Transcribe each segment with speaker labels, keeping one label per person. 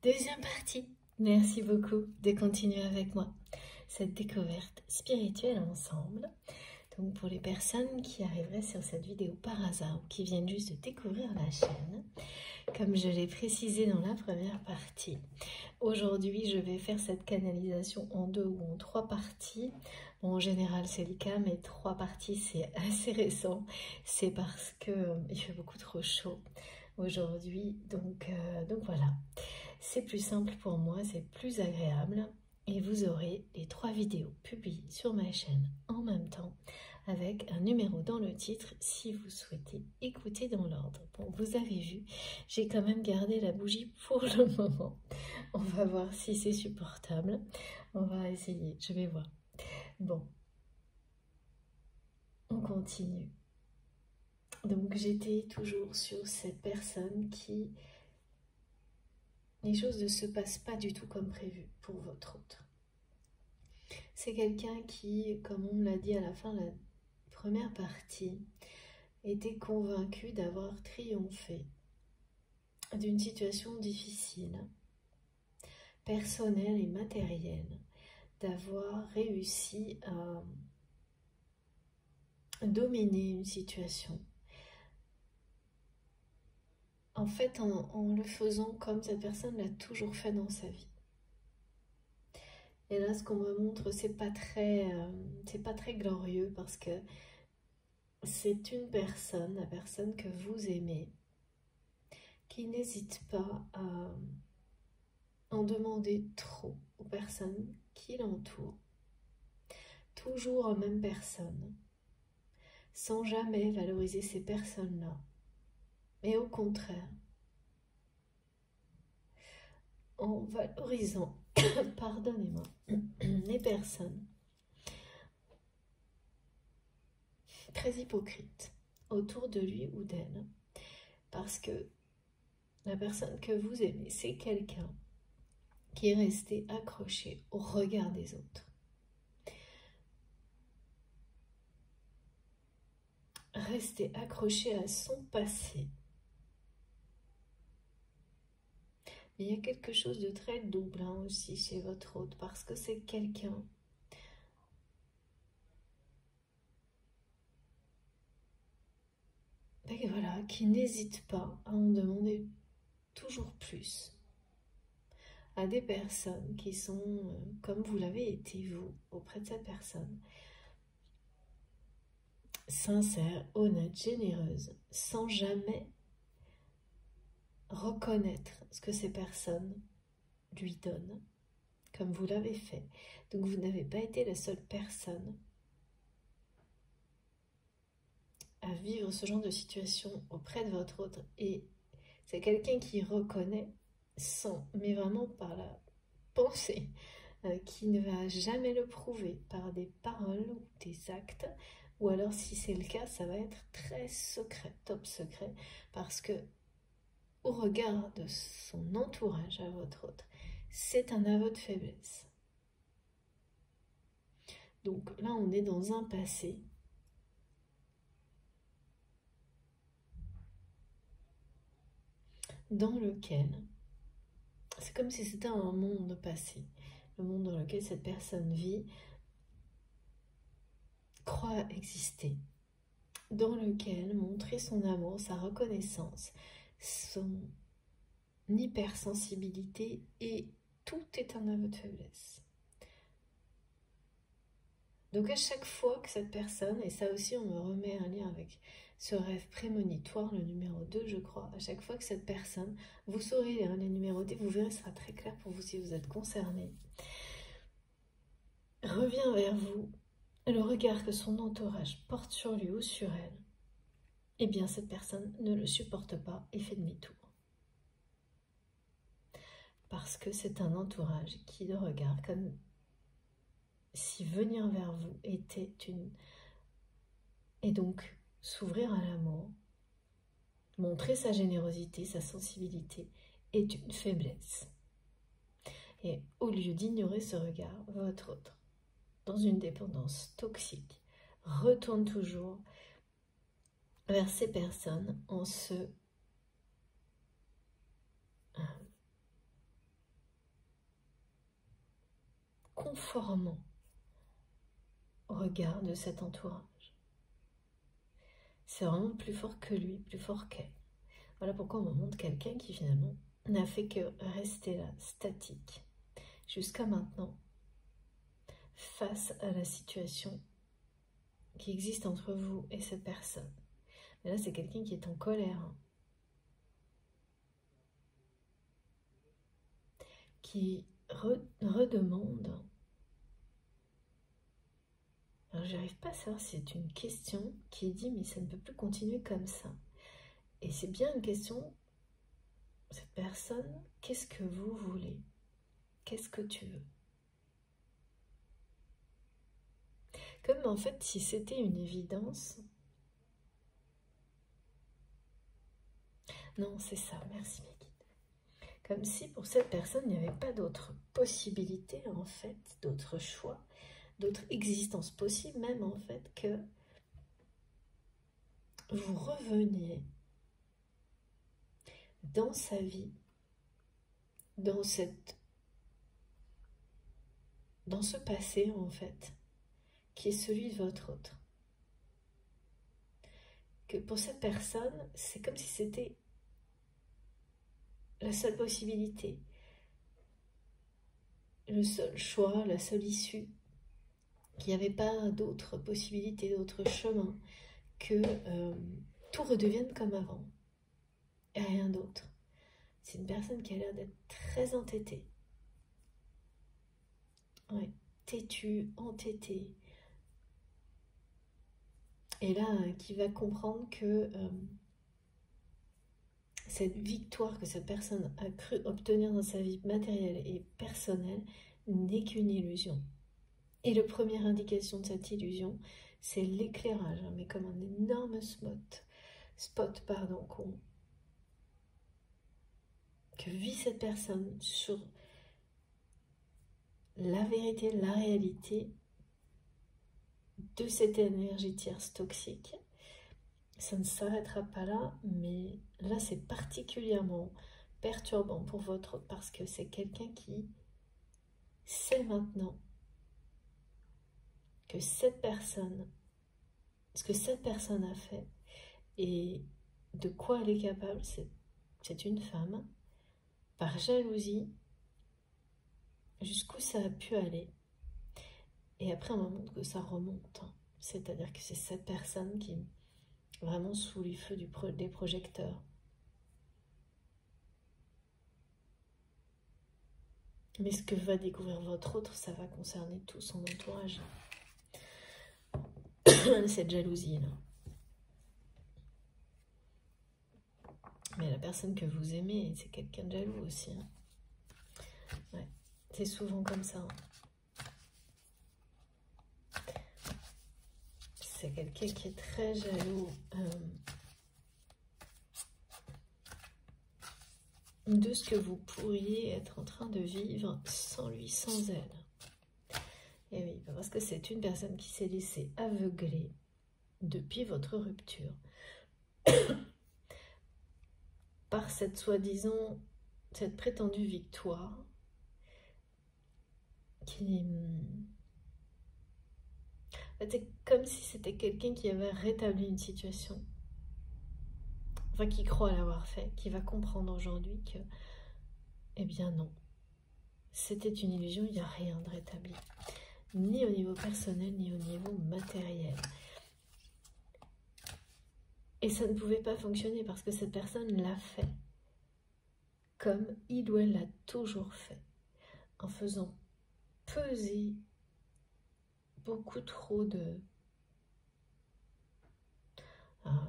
Speaker 1: Deuxième partie. Merci beaucoup de continuer avec moi cette découverte spirituelle ensemble. Donc pour les personnes qui arriveraient sur cette vidéo par hasard ou qui viennent juste de découvrir la chaîne, comme je l'ai précisé dans la première partie, aujourd'hui je vais faire cette canalisation en 2 ou en 3 parties. Bon, en général c'est le cas, mais 3 parties c'est assez récent. C'est parce que il fait beaucoup trop chaud aujourd'hui, donc voilà. C'est plus simple pour moi, c'est plus agréable et vous aurez les 3 vidéos publiées sur ma chaîne en même temps avec un numéro dans le titre si vous souhaitez écouter dans l'ordre. Bon, vous avez vu, j'ai quand même gardé la bougie pour le moment. On va voir si c'est supportable. On va essayer, je vais voir. Bon, on continue. Donc j'étais toujours sur cette personne qui... Les choses ne se passent pas du tout comme prévu pour votre hôte. C'est quelqu'un qui, comme on me l'a dit à la fin de la première partie, était convaincu d'avoir triomphé d'une situation difficile, personnelle et matérielle, d'avoir réussi à dominer une situation. En fait, en le faisant comme cette personne l'a toujours fait dans sa vie. Et là, ce qu'on me montre, c'est pas très glorieux parce que c'est une personne, la personne que vous aimez, qui n'hésite pas à en demander trop aux personnes qui l'entourent, toujours aux mêmes personnes, sans jamais valoriser ces personnes-là, mais au contraire, en valorisant, pardonnez-moi, les personnes très hypocrites autour de lui ou d'elle, parce que la personne que vous aimez, c'est quelqu'un qui est resté accroché au regard des autres. Resté accroché à son passé. Mais il y a quelque chose de très double aussi chez votre hôte, parce que c'est quelqu'un voilà, qui n'hésite pas à en demander toujours plus à des personnes qui sont, comme vous l'avez été vous, auprès de cette personne, sincère, honnête, généreuse, sans jamais reconnaître ce que ces personnes lui donnent, comme vous l'avez fait. Donc vous n'avez pas été la seule personne à vivre ce genre de situation auprès de votre autre, et c'est quelqu'un qui reconnaît sans, mais vraiment par la pensée, qui ne va jamais le prouver par des paroles ou des actes, ou alors si c'est le cas, ça va être très secret, top secret, parce que au regard de son entourage à votre autre, c'est un aveu de faiblesse. Donc là, on est dans un passé dans lequel, c'est comme si c'était un monde passé, le monde dans lequel cette personne vit, croit exister, dans lequel montrer son amour, sa reconnaissance, son hypersensibilité, et tout est un aveu de faiblesse. Donc à chaque fois que cette personne, et ça aussi on me remet un lien avec ce rêve prémonitoire, le numéro 2 je crois, à chaque fois que cette personne, vous saurez les numérotés, vous verrez, ce sera très clair pour vous si vous êtes concerné, revient vers vous, le regard que son entourage porte sur lui ou sur elle, eh bien cette personne ne le supporte pas et fait demi-tour. Parce que c'est un entourage qui le regarde comme si venir vers vous était une... Et donc, s'ouvrir à l'amour, montrer sa générosité, sa sensibilité, est une faiblesse. Et au lieu d'ignorer ce regard, votre autre, dans une dépendance toxique, retourne toujours vers ces personnes en se conformant au regard de cet entourage. C'est vraiment plus fort que lui, plus fort qu'elle. Voilà pourquoi on me montre quelqu'un qui finalement n'a fait que rester là, statique, jusqu'à maintenant, face à la situation qui existe entre vous et cette personne. Mais là, c'est quelqu'un qui est en colère, hein, qui redemande. Alors, j'arrive pas à savoir si c'est une question qui dit, mais ça ne peut plus continuer comme ça. Et c'est bien une question, cette personne, qu'est-ce que vous voulez? Qu'est-ce que tu veux? Comme en fait, si c'était une évidence. Non, c'est ça, merci mes guides. Comme si pour cette personne, il n'y avait pas d'autres possibilités, en fait, d'autres choix, d'autres existences possibles, même en fait, que vous reveniez dans sa vie, dans ce passé, en fait, qui est celui de votre autre. Que pour cette personne, c'est comme si c'était la seule possibilité, le seul choix, la seule issue, qu'il n'y avait pas d'autres possibilités, d'autres chemins, que tout redevienne comme avant, et rien d'autre. C'est une personne qui a l'air d'être très entêtée. Ouais, têtue, entêtée. Et là, qui va comprendre que cette victoire que cette personne a cru obtenir dans sa vie matérielle et personnelle n'est qu'une illusion. Et la première indication de cette illusion, c'est l'éclairage, hein, mais comme un énorme spot que vit cette personne sur la vérité, la réalité de cette énergie tierce toxique. Ça ne s'arrêtera pas là, mais là c'est particulièrement perturbant pour votre autre parce que c'est quelqu'un qui sait maintenant que cette personne, ce que cette personne a fait et de quoi elle est capable, c'est une femme, par jalousie, jusqu'où ça a pu aller. Et après on me montre que ça remonte, hein. C'est-à-dire que c'est cette personne qui est vraiment sous les feux des projecteurs. Mais ce que va découvrir votre autre, ça va concerner tout son entourage. Cette jalousie-là. Mais la personne que vous aimez, c'est quelqu'un de jaloux aussi, hein. Ouais, c'est souvent comme ça, hein. C'est quelqu'un qui est très jaloux de ce que vous pourriez être en train de vivre sans lui, sans elle. Et oui, parce que c'est une personne qui s'est laissée aveugler depuis votre rupture par cette soi-disant, cette prétendue victoire qui... C'est comme si c'était quelqu'un qui avait rétabli une situation, enfin qui croit l'avoir fait, qui va comprendre aujourd'hui que, eh bien non, c'était une illusion, il n'y a rien de rétabli, ni au niveau personnel, ni au niveau matériel. Et ça ne pouvait pas fonctionner parce que cette personne l'a fait comme il ou elle l'a toujours fait, en faisant peser beaucoup trop de...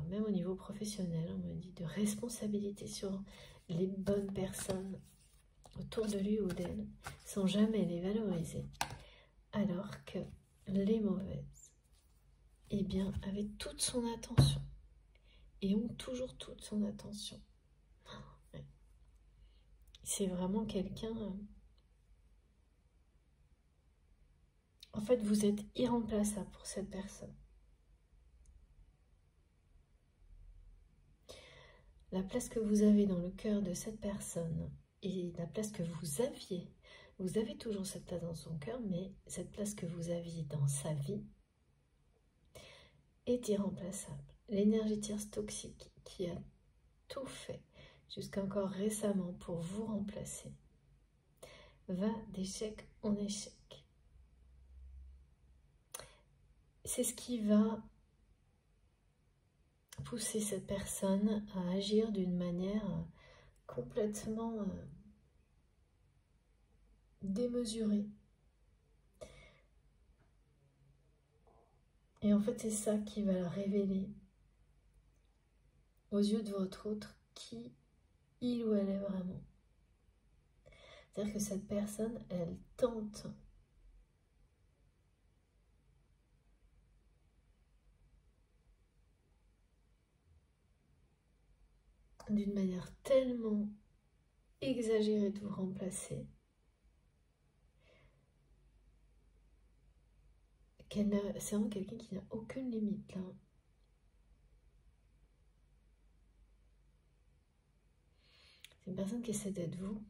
Speaker 1: même au niveau professionnel, on me dit de responsabilité sur les bonnes personnes autour de lui ou d'elle, sans jamais les valoriser, alors que les mauvaises, eh bien, avaient toute son attention, et ont toujours toute son attention. Ouais. C'est vraiment quelqu'un... En fait, vous êtes irremplaçable pour cette personne. La place que vous avez dans le cœur de cette personne et la place que vous aviez Vous avez toujours cette place dans son cœur, mais cette place que vous aviez dans sa vie est irremplaçable. L'énergie tierce toxique qui a tout fait jusqu'à encore récemment pour vous remplacer va d'échec en échec. C'est ce qui va pousser cette personne à agir d'une manière complètement démesurée. Et en fait, c'est ça qui va la révéler aux yeux de votre autre qui il ou elle est vraiment. C'est-à-dire que cette personne, elle tente d'une manière tellement exagérée de vous remplacer c'est vraiment quelqu'un qui n'a aucune limite là. C'est une personne qui essaie d'être vous.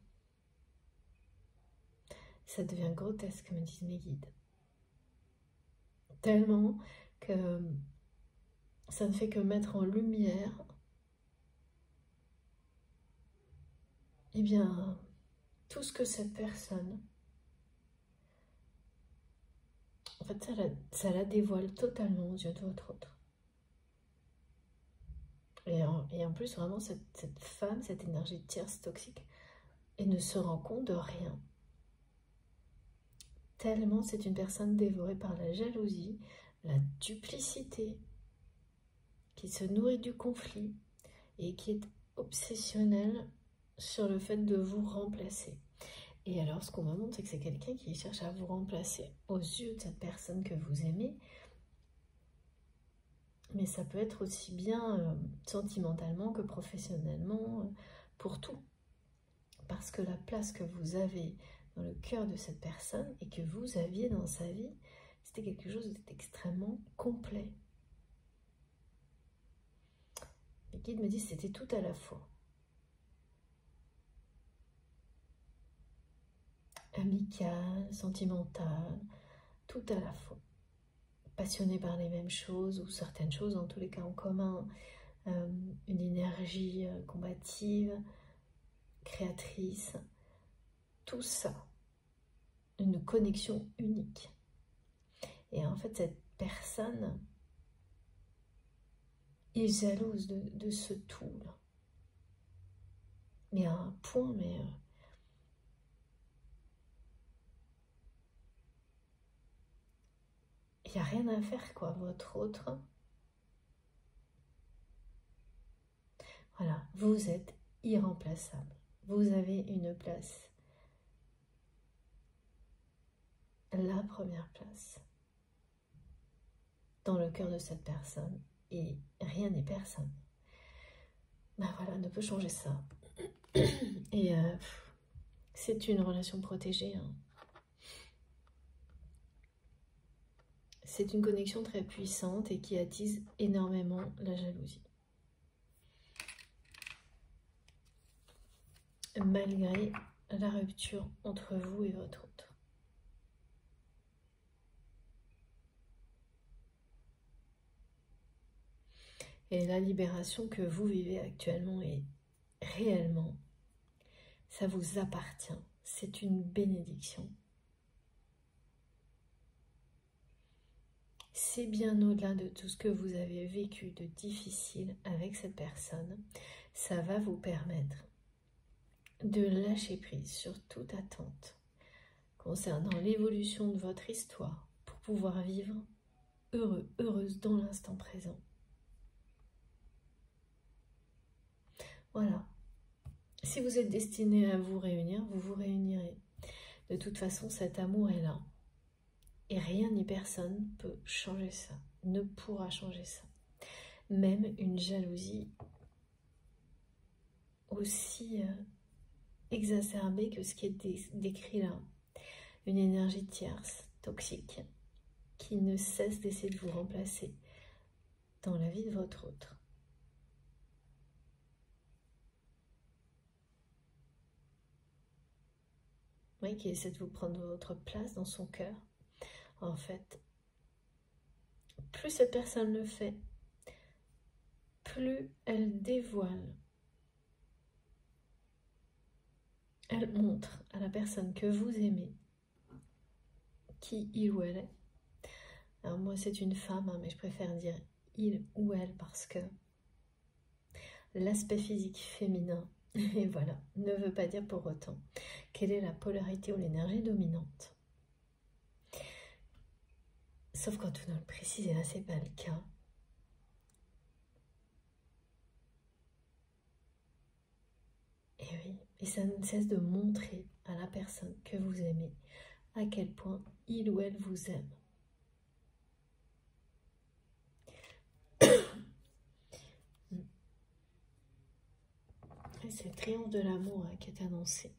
Speaker 1: Ça devient grotesque, me disent mes guides. Tellement que ça ne fait que mettre en lumière eh bien, tout ce que cette personne, en fait, ça la dévoile totalement aux yeux de votre autre. Et en plus, vraiment, cette femme, cette énergie tierce toxique, elle ne se rend compte de rien. Tellement c'est une personne dévorée par la jalousie, la duplicité, qui se nourrit du conflit et qui est obsessionnelle sur le fait de vous remplacer. Et alors, ce qu'on me montre, c'est que c'est quelqu'un qui cherche à vous remplacer aux yeux de cette personne que vous aimez. Mais ça peut être aussi bien sentimentalement que professionnellement, pour tout. Parce que la place que vous avez dans le cœur de cette personne et que vous aviez dans sa vie, c'était quelque chose d'extrêmement complet. Les guides me disent que c'était tout à la fois. Amical, sentimental, tout à la fois. Passionné par les mêmes choses ou certaines choses, en tous les cas en commun, une énergie combative, créatrice, tout ça, une connexion unique. Et en fait, cette personne est jalouse de ce tout-là. Mais à un point, mais... il n'y a rien à faire, quoi, votre autre. Voilà, vous êtes irremplaçable. Vous avez une place. La première place. Dans le cœur de cette personne. Et rien n'est personne. Ben voilà, ne peut changer ça. Et c'est une relation protégée. Hein. C'est une connexion très puissante et qui attise énormément la jalousie. Malgré la rupture entre vous et votre autre. Et la libération que vous vivez actuellement est réellement, ça vous appartient. C'est une bénédiction. C'est bien au-delà de tout ce que vous avez vécu de difficile avec cette personne. Ça va vous permettre de lâcher prise sur toute attente concernant l'évolution de votre histoire pour pouvoir vivre heureux, heureuse dans l'instant présent. Voilà. Si vous êtes destiné à vous réunir, vous vous réunirez. De toute façon, cet amour est là. Et rien ni personne peut changer ça, ne pourra changer ça. Même une jalousie aussi exacerbée que ce qui est décrit là. Une énergie tierce, toxique, qui ne cesse d'essayer de vous remplacer dans la vie de votre autre. oui, qui essaie de vous prendre votre place dans son cœur. En fait, plus cette personne le fait, plus elle dévoile, elle montre à la personne que vous aimez qui il ou elle est. Alors moi c'est une femme, hein, mais je préfère dire il ou elle parce que l'aspect physique féminin, et voilà, ne veut pas dire pour autant quelle est la polarité ou l'énergie dominante. Sauf quand on le précise, et là c'est pas le cas. Et oui, et ça ne cesse de montrer à la personne que vous aimez à quel point il ou elle vous aime. Et c'est le triomphe de l'amour qui est annoncé.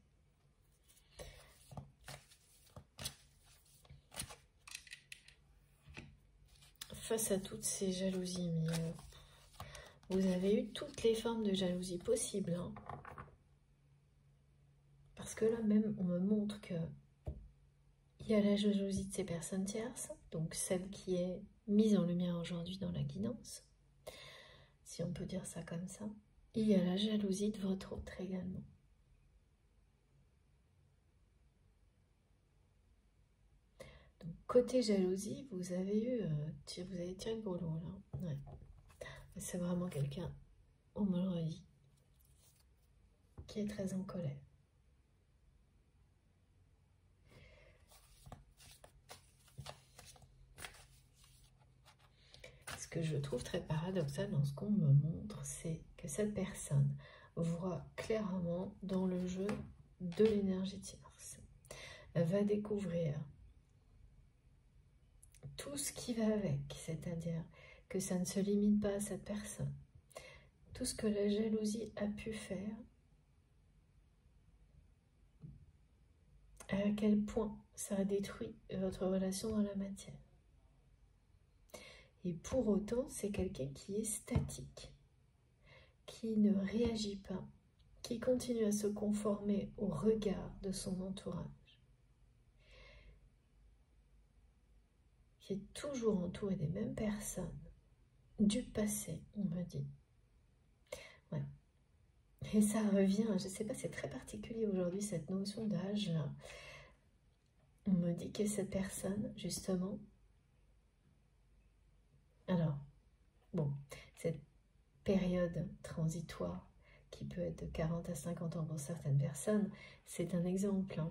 Speaker 1: Face à toutes ces jalousies, mais vous avez eu toutes les formes de jalousie possibles. Hein. Parce que là même, on me montre que il y a la jalousie de ces personnes tierces, donc celle qui est mise en lumière aujourd'hui dans la guidance, si on peut dire ça comme ça. Il y a la jalousie de votre autre également. Donc, côté jalousie, vous avez tiré le gros lot là. Ouais. C'est vraiment quelqu'un, on me le redit, qui est très en colère. Ce que je trouve très paradoxal dans ce qu'on me montre, c'est que cette personne voit clairement dans le jeu de l'énergie tierce. Elle va découvrir tout ce qui va avec, c'est-à-dire que ça ne se limite pas à cette personne. Tout ce que la jalousie a pu faire, à quel point ça a détruit votre relation dans la matière. Et pour autant, c'est quelqu'un qui est statique, qui ne réagit pas, qui continue à se conformer au regard de son entourage, qui est toujours entouré des mêmes personnes, du passé, on me dit. Ouais. Et ça revient, je ne sais pas, c'est très particulier aujourd'hui, cette notion d'âge-là. On me dit que cette personne, justement, alors, bon, cette période transitoire, qui peut être de 40 à 50 ans pour certaines personnes, c'est un exemple. Hein.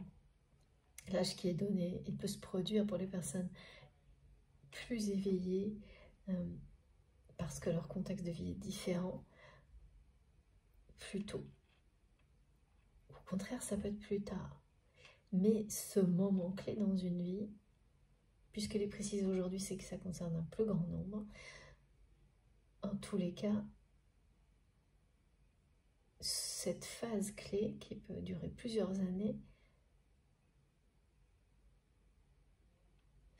Speaker 1: L'âge qui est donné, il peut se produire pour les personnes plus éveillées, parce que leur contexte de vie est différent, plus tôt. Au contraire, ça peut être plus tard. Mais ce moment clé dans une vie, puisque les précises aujourd'hui, c'est que ça concerne un plus grand nombre, en tous les cas, cette phase clé, qui peut durer plusieurs années,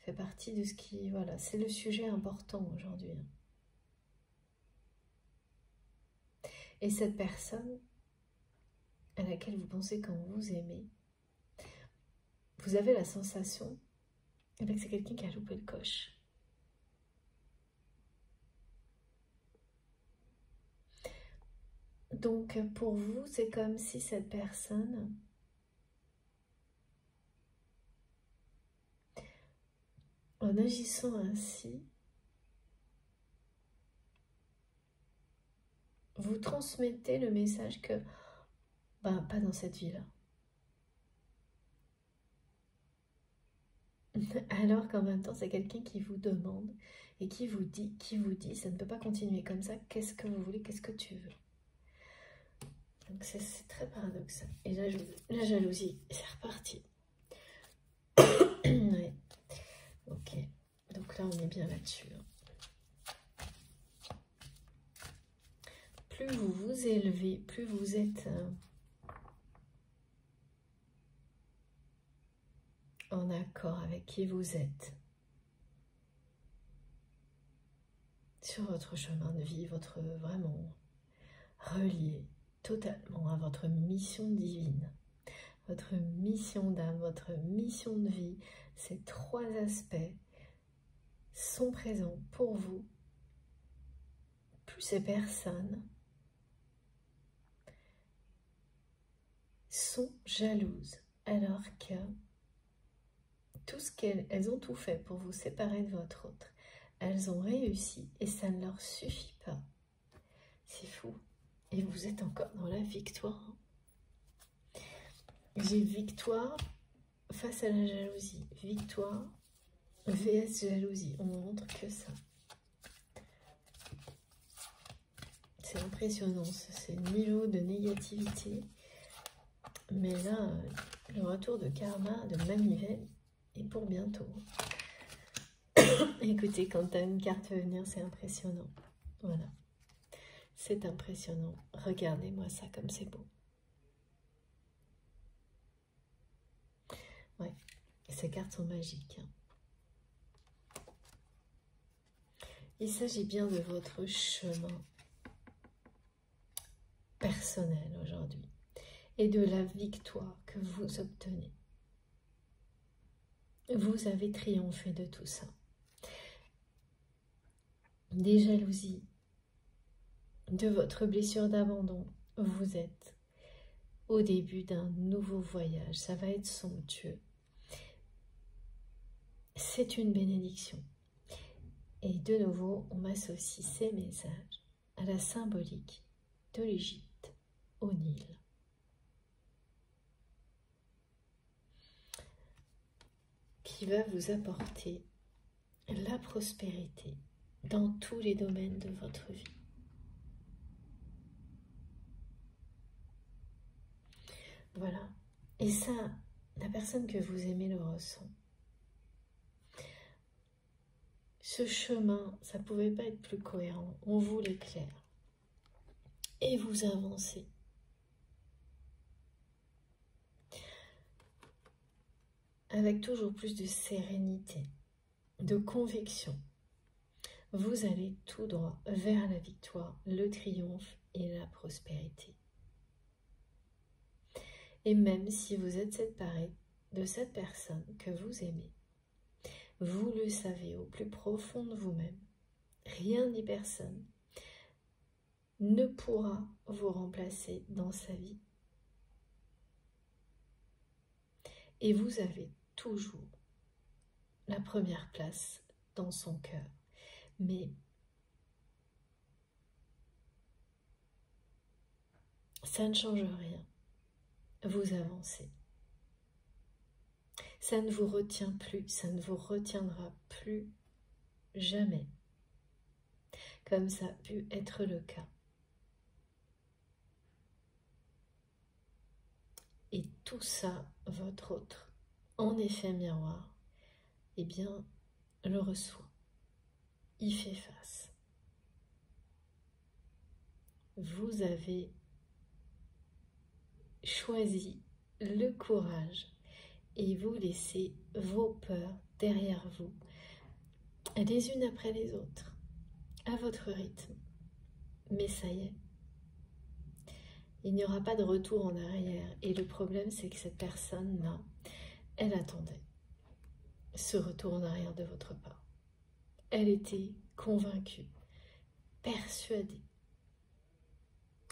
Speaker 1: fait partie de ce qui, voilà, c'est le sujet important aujourd'hui. Et cette personne à laquelle vous pensez quand vous aimez, vous avez la sensation que c'est quelqu'un qui a loupé le coche. Donc pour vous, c'est comme si cette personne en agissant ainsi, vous transmettez le message que, ben, pas dans cette vie-là. Alors qu'en même temps, c'est quelqu'un qui vous demande et qui vous dit, ça ne peut pas continuer comme ça, qu'est-ce que vous voulez, qu'est-ce que tu veux. Donc c'est très paradoxal. Et là, la jalousie, c'est reparti. Ouais. Ok, donc là on est bien là-dessus. Plus vous vous élevez, plus vous êtes en accord avec qui vous êtes. Sur votre chemin de vie, votre vraiment relié totalement à votre mission divine, votre mission d'âme, votre mission de vie, ces trois aspects sont présents pour vous. Plus ces personnes sont jalouses, alors que tout ce qu'elles ont tout fait pour vous séparer de votre autre, elles ont réussi et ça ne leur suffit pas. C'est fou. Et vous êtes encore dans la victoire. J'ai victoire face à la jalousie. Victoire vs jalousie. On ne montre que ça. C'est impressionnant ce niveau de négativité. Mais là, le retour de karma, de manivelle, est pour bientôt. Écoutez, quand tu as une carte venir, c'est impressionnant. Voilà. C'est impressionnant. Regardez-moi ça comme c'est beau. Ouais, ces cartes sont magiques. Il s'agit bien de votre chemin personnel aujourd'hui et de la victoire que vous obtenez. Vous avez triomphé de tout ça. Des jalousies, de votre blessure d'abandon, vous êtes au début d'un nouveau voyage. Ça va être somptueux. C'est une bénédiction. Et de nouveau, on m'associe ces messages à la symbolique de l'Égypte, au Nil. Qui va vous apporter la prospérité dans tous les domaines de votre vie. Voilà. Et ça, la personne que vous aimez le ressent. Ce chemin, ça ne pouvait pas être plus cohérent. On vous l'éclaire. Et vous avancez. Avec toujours plus de sérénité, de conviction. Vous allez tout droit vers la victoire, le triomphe et la prospérité. Et même si vous êtes séparé de cette personne que vous aimez, vous le savez au plus profond de vous-même, rien ni personne ne pourra vous remplacer dans sa vie. Et vous avez toujours la première place dans son cœur. Mais ça ne change rien. Vous avancez. Ça ne vous retient plus, ça ne vous retiendra plus jamais, comme ça a pu être le cas. Et tout ça, votre autre, en effet miroir, eh bien, le reçoit. Il fait face. Vous avez choisi le courage et vous laissez vos peurs derrière vous, les unes après les autres, à votre rythme. Mais ça y est, il n'y aura pas de retour en arrière. Et le problème, c'est que cette personne-là, elle attendait ce retour en arrière de votre part. Elle était convaincue, persuadée,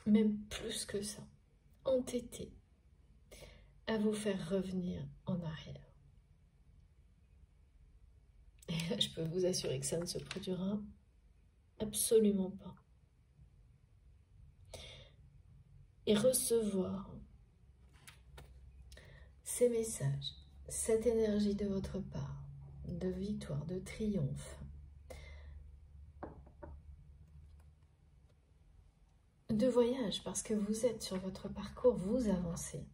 Speaker 1: même plus que ça, entêtée à vous faire revenir en arrière. Et là, je peux vous assurer que ça ne se produira absolument pas. Et recevoir ces messages, cette énergie de votre part, de victoire, de triomphe, de voyage, parce que vous êtes sur votre parcours, vous avancez,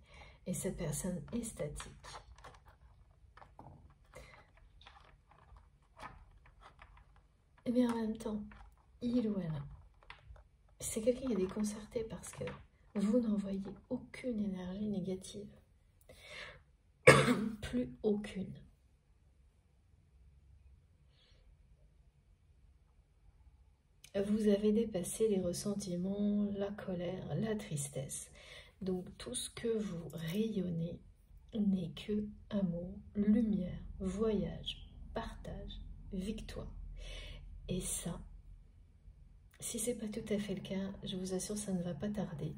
Speaker 1: et cette personne est statique. Mais en même temps, il ou elle, c'est quelqu'un qui est déconcerté parce que vous n'envoyez aucune énergie négative. Plus aucune. Vous avez dépassé les ressentiments, la colère, la tristesse. Donc tout ce que vous rayonnez n'est que amour, lumière, voyage, partage, victoire. Et ça, si c'est pas tout à fait le cas, je vous assure, ça ne va pas tarder.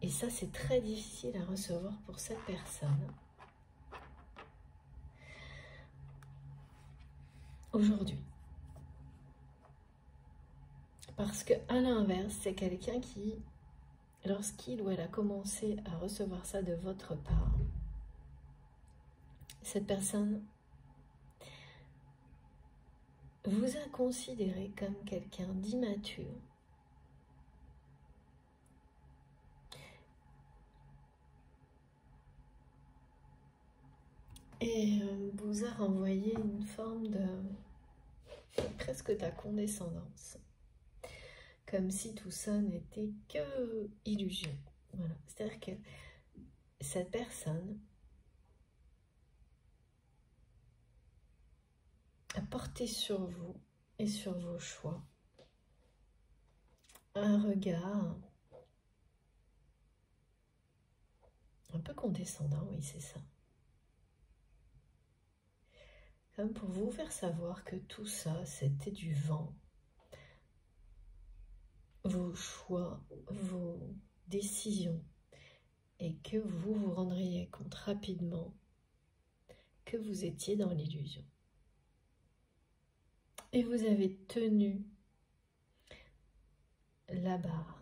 Speaker 1: Et ça, c'est très difficile à recevoir pour cette personne. Aujourd'hui. Parce que à l'inverse, c'est quelqu'un qui, lorsqu'il ou elle a commencé à recevoir ça de votre part, cette personne vous a considéré comme quelqu'un d'immature, et vous a renvoyé une forme de presque de la condescendance, comme si tout ça n'était que illusion. Voilà. C'est-à-dire que cette personne a porté sur vous et sur vos choix un regard un peu condescendant, oui, c'est ça. Comme pour vous faire savoir que tout ça, c'était du vent. Vos choix, vos décisions, et que vous vous rendriez compte rapidement que vous étiez dans l'illusion. Et vous avez tenu la barre.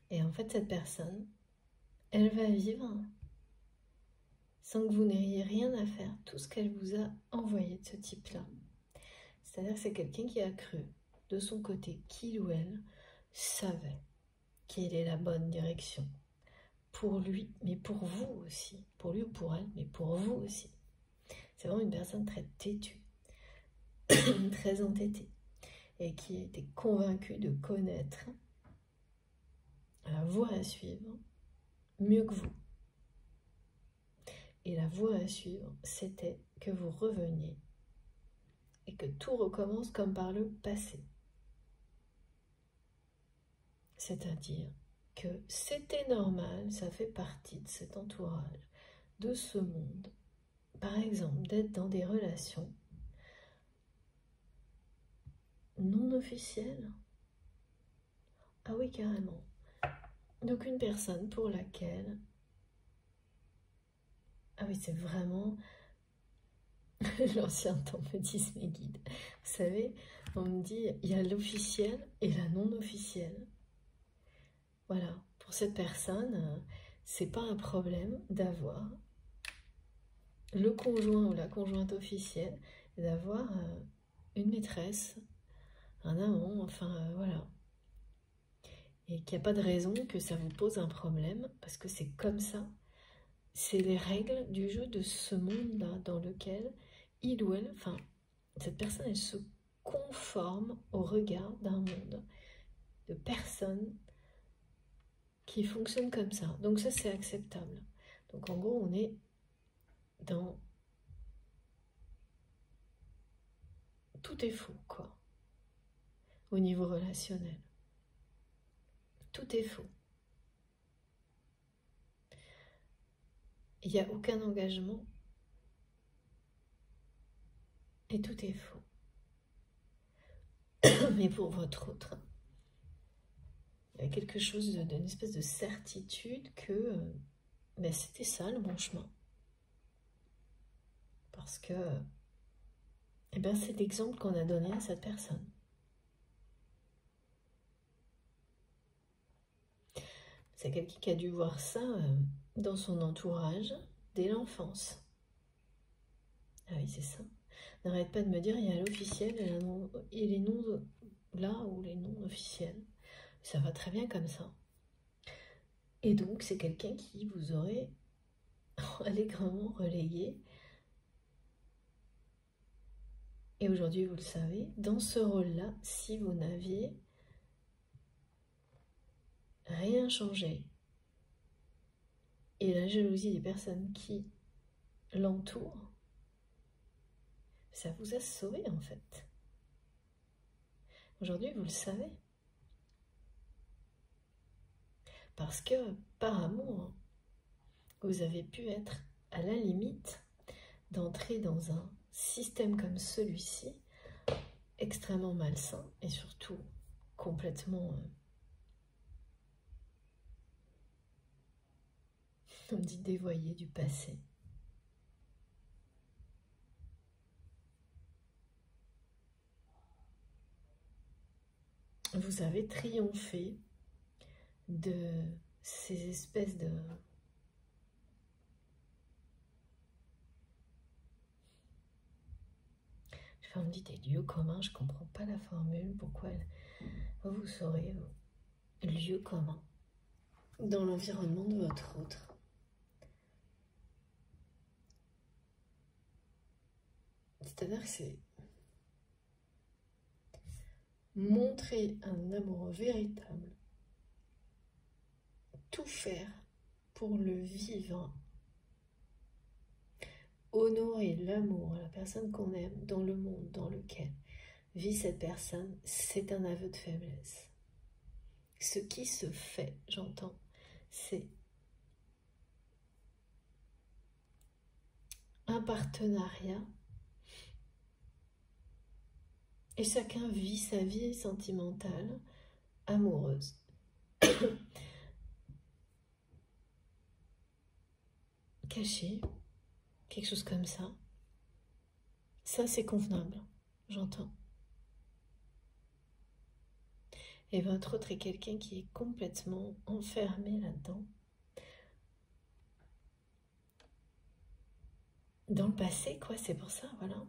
Speaker 1: Et en fait, cette personne, elle va vivre sans que vous n'ayez rien à faire, tout ce qu'elle vous a envoyé de ce type-là. C'est-à-dire que c'est quelqu'un qui a cru, de son côté, qu'il ou elle savait quelle est la bonne direction. Pour lui, mais pour vous aussi. Pour lui ou pour elle, mais pour vous aussi. C'est vraiment une personne très têtue, très entêtée, et qui était convaincue de connaître la voie à suivre mieux que vous. Et la voie à suivre, c'était que vous reveniez et que tout recommence comme par le passé. C'est-à-dire que c'était normal, ça fait partie de cet entourage, de ce monde. Par exemple, d'être dans des relations non officielles. Ah oui, carrément. Donc une personne pour laquelle... Ah oui, c'est vraiment... L'ancien temps me disent mes guides. Vous savez, on me dit, il y a l'officiel et la non-officielle. Voilà, pour cette personne, c'est pas un problème d'avoir le conjoint ou la conjointe officielle, et d'avoir une maîtresse, un amant, enfin voilà. Et qu'il n'y a pas de raison que ça vous pose un problème, parce que c'est comme ça. C'est les règles du jeu de ce monde-là, dans lequel il ou elle, enfin, cette personne, elle se conforme au regard d'un monde de personnes qui fonctionnent comme ça. Donc ça, c'est acceptable. Donc en gros, on est dans... Tout est faux, quoi, au niveau relationnel. Tout est faux. Il n'y a aucun engagement et tout est faux. Mais pour votre autre, il y a quelque chose d'une espèce de certitude que ben, c'était ça le bon chemin. Parce que eh ben, c'est l'exemple qu'on a donné à cette personne. C'est quelqu'un qui a dû voir ça dans son entourage dès l'enfance. Ah oui, c'est ça. N'arrête pas de me dire, il y a l'officiel et les noms là ou les noms officiels. Ça va très bien comme ça. Et donc, c'est quelqu'un qui vous aurait allègrement relayé. Et aujourd'hui, vous le savez, dans ce rôle-là, si vous n'aviez rien changé, et la jalousie des personnes qui l'entourent, ça vous a sauvé en fait. Aujourd'hui, vous le savez. Parce que par amour, vous avez pu être à la limite d'entrer dans un système comme celui-ci, extrêmement malsain et surtout complètement, on dit dévoyé du passé. Vous avez triomphé de ces espèces de... on me dit des lieux communs, je ne comprends pas la formule, pourquoi vous saurez, lieux communs dans l'environnement de votre autre. C'est-à-dire que c'est montrer un amour véritable, tout faire pour le vivre, honorer l'amour, la personne qu'on aime dans le monde dans lequel vit cette personne, c'est un aveu de faiblesse. Ce qui se fait, j'entends, c'est un partenariat et chacun vit sa vie sentimentale, amoureuse. Cachée, quelque chose comme ça. Ça, c'est convenable, j'entends. Et votre autre est quelqu'un qui est complètement enfermé là-dedans. Dans le passé, quoi, c'est pour ça, voilà.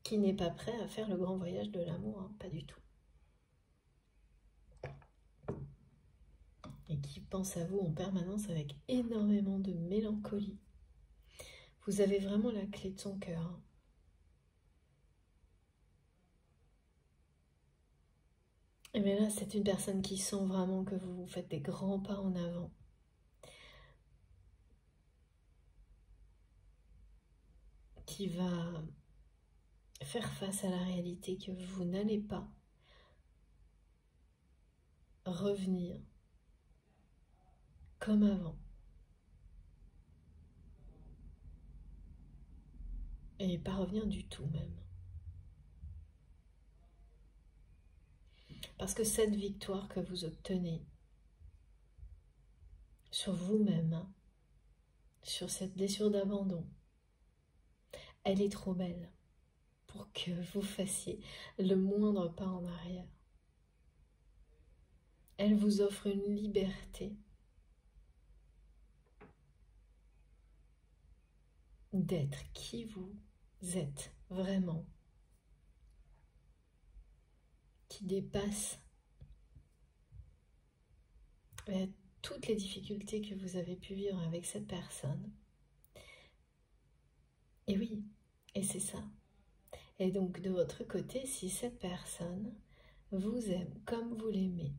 Speaker 1: Qui n'est pas prêt à faire le grand voyage de l'amour, hein, pas du tout. Et qui pense à vous en permanence avec énormément de mélancolie. Vous avez vraiment la clé de son cœur. Hein. Et bien là, c'est une personne qui sent vraiment que vous faites des grands pas en avant. Qui va faire face à la réalité que vous n'allez pas revenir comme avant. Et pas revenir du tout même. Parce que cette victoire que vous obtenez sur vous-même, hein, sur cette blessure d'abandon, elle est trop belle pour que vous fassiez le moindre pas en arrière. Elle vous offre une liberté d'être qui vous êtes vraiment, qui dépasse toutes les difficultés que vous avez pu vivre avec cette personne. Et oui, et c'est ça. Et donc de votre côté, si cette personne vous aime comme vous l'aimez,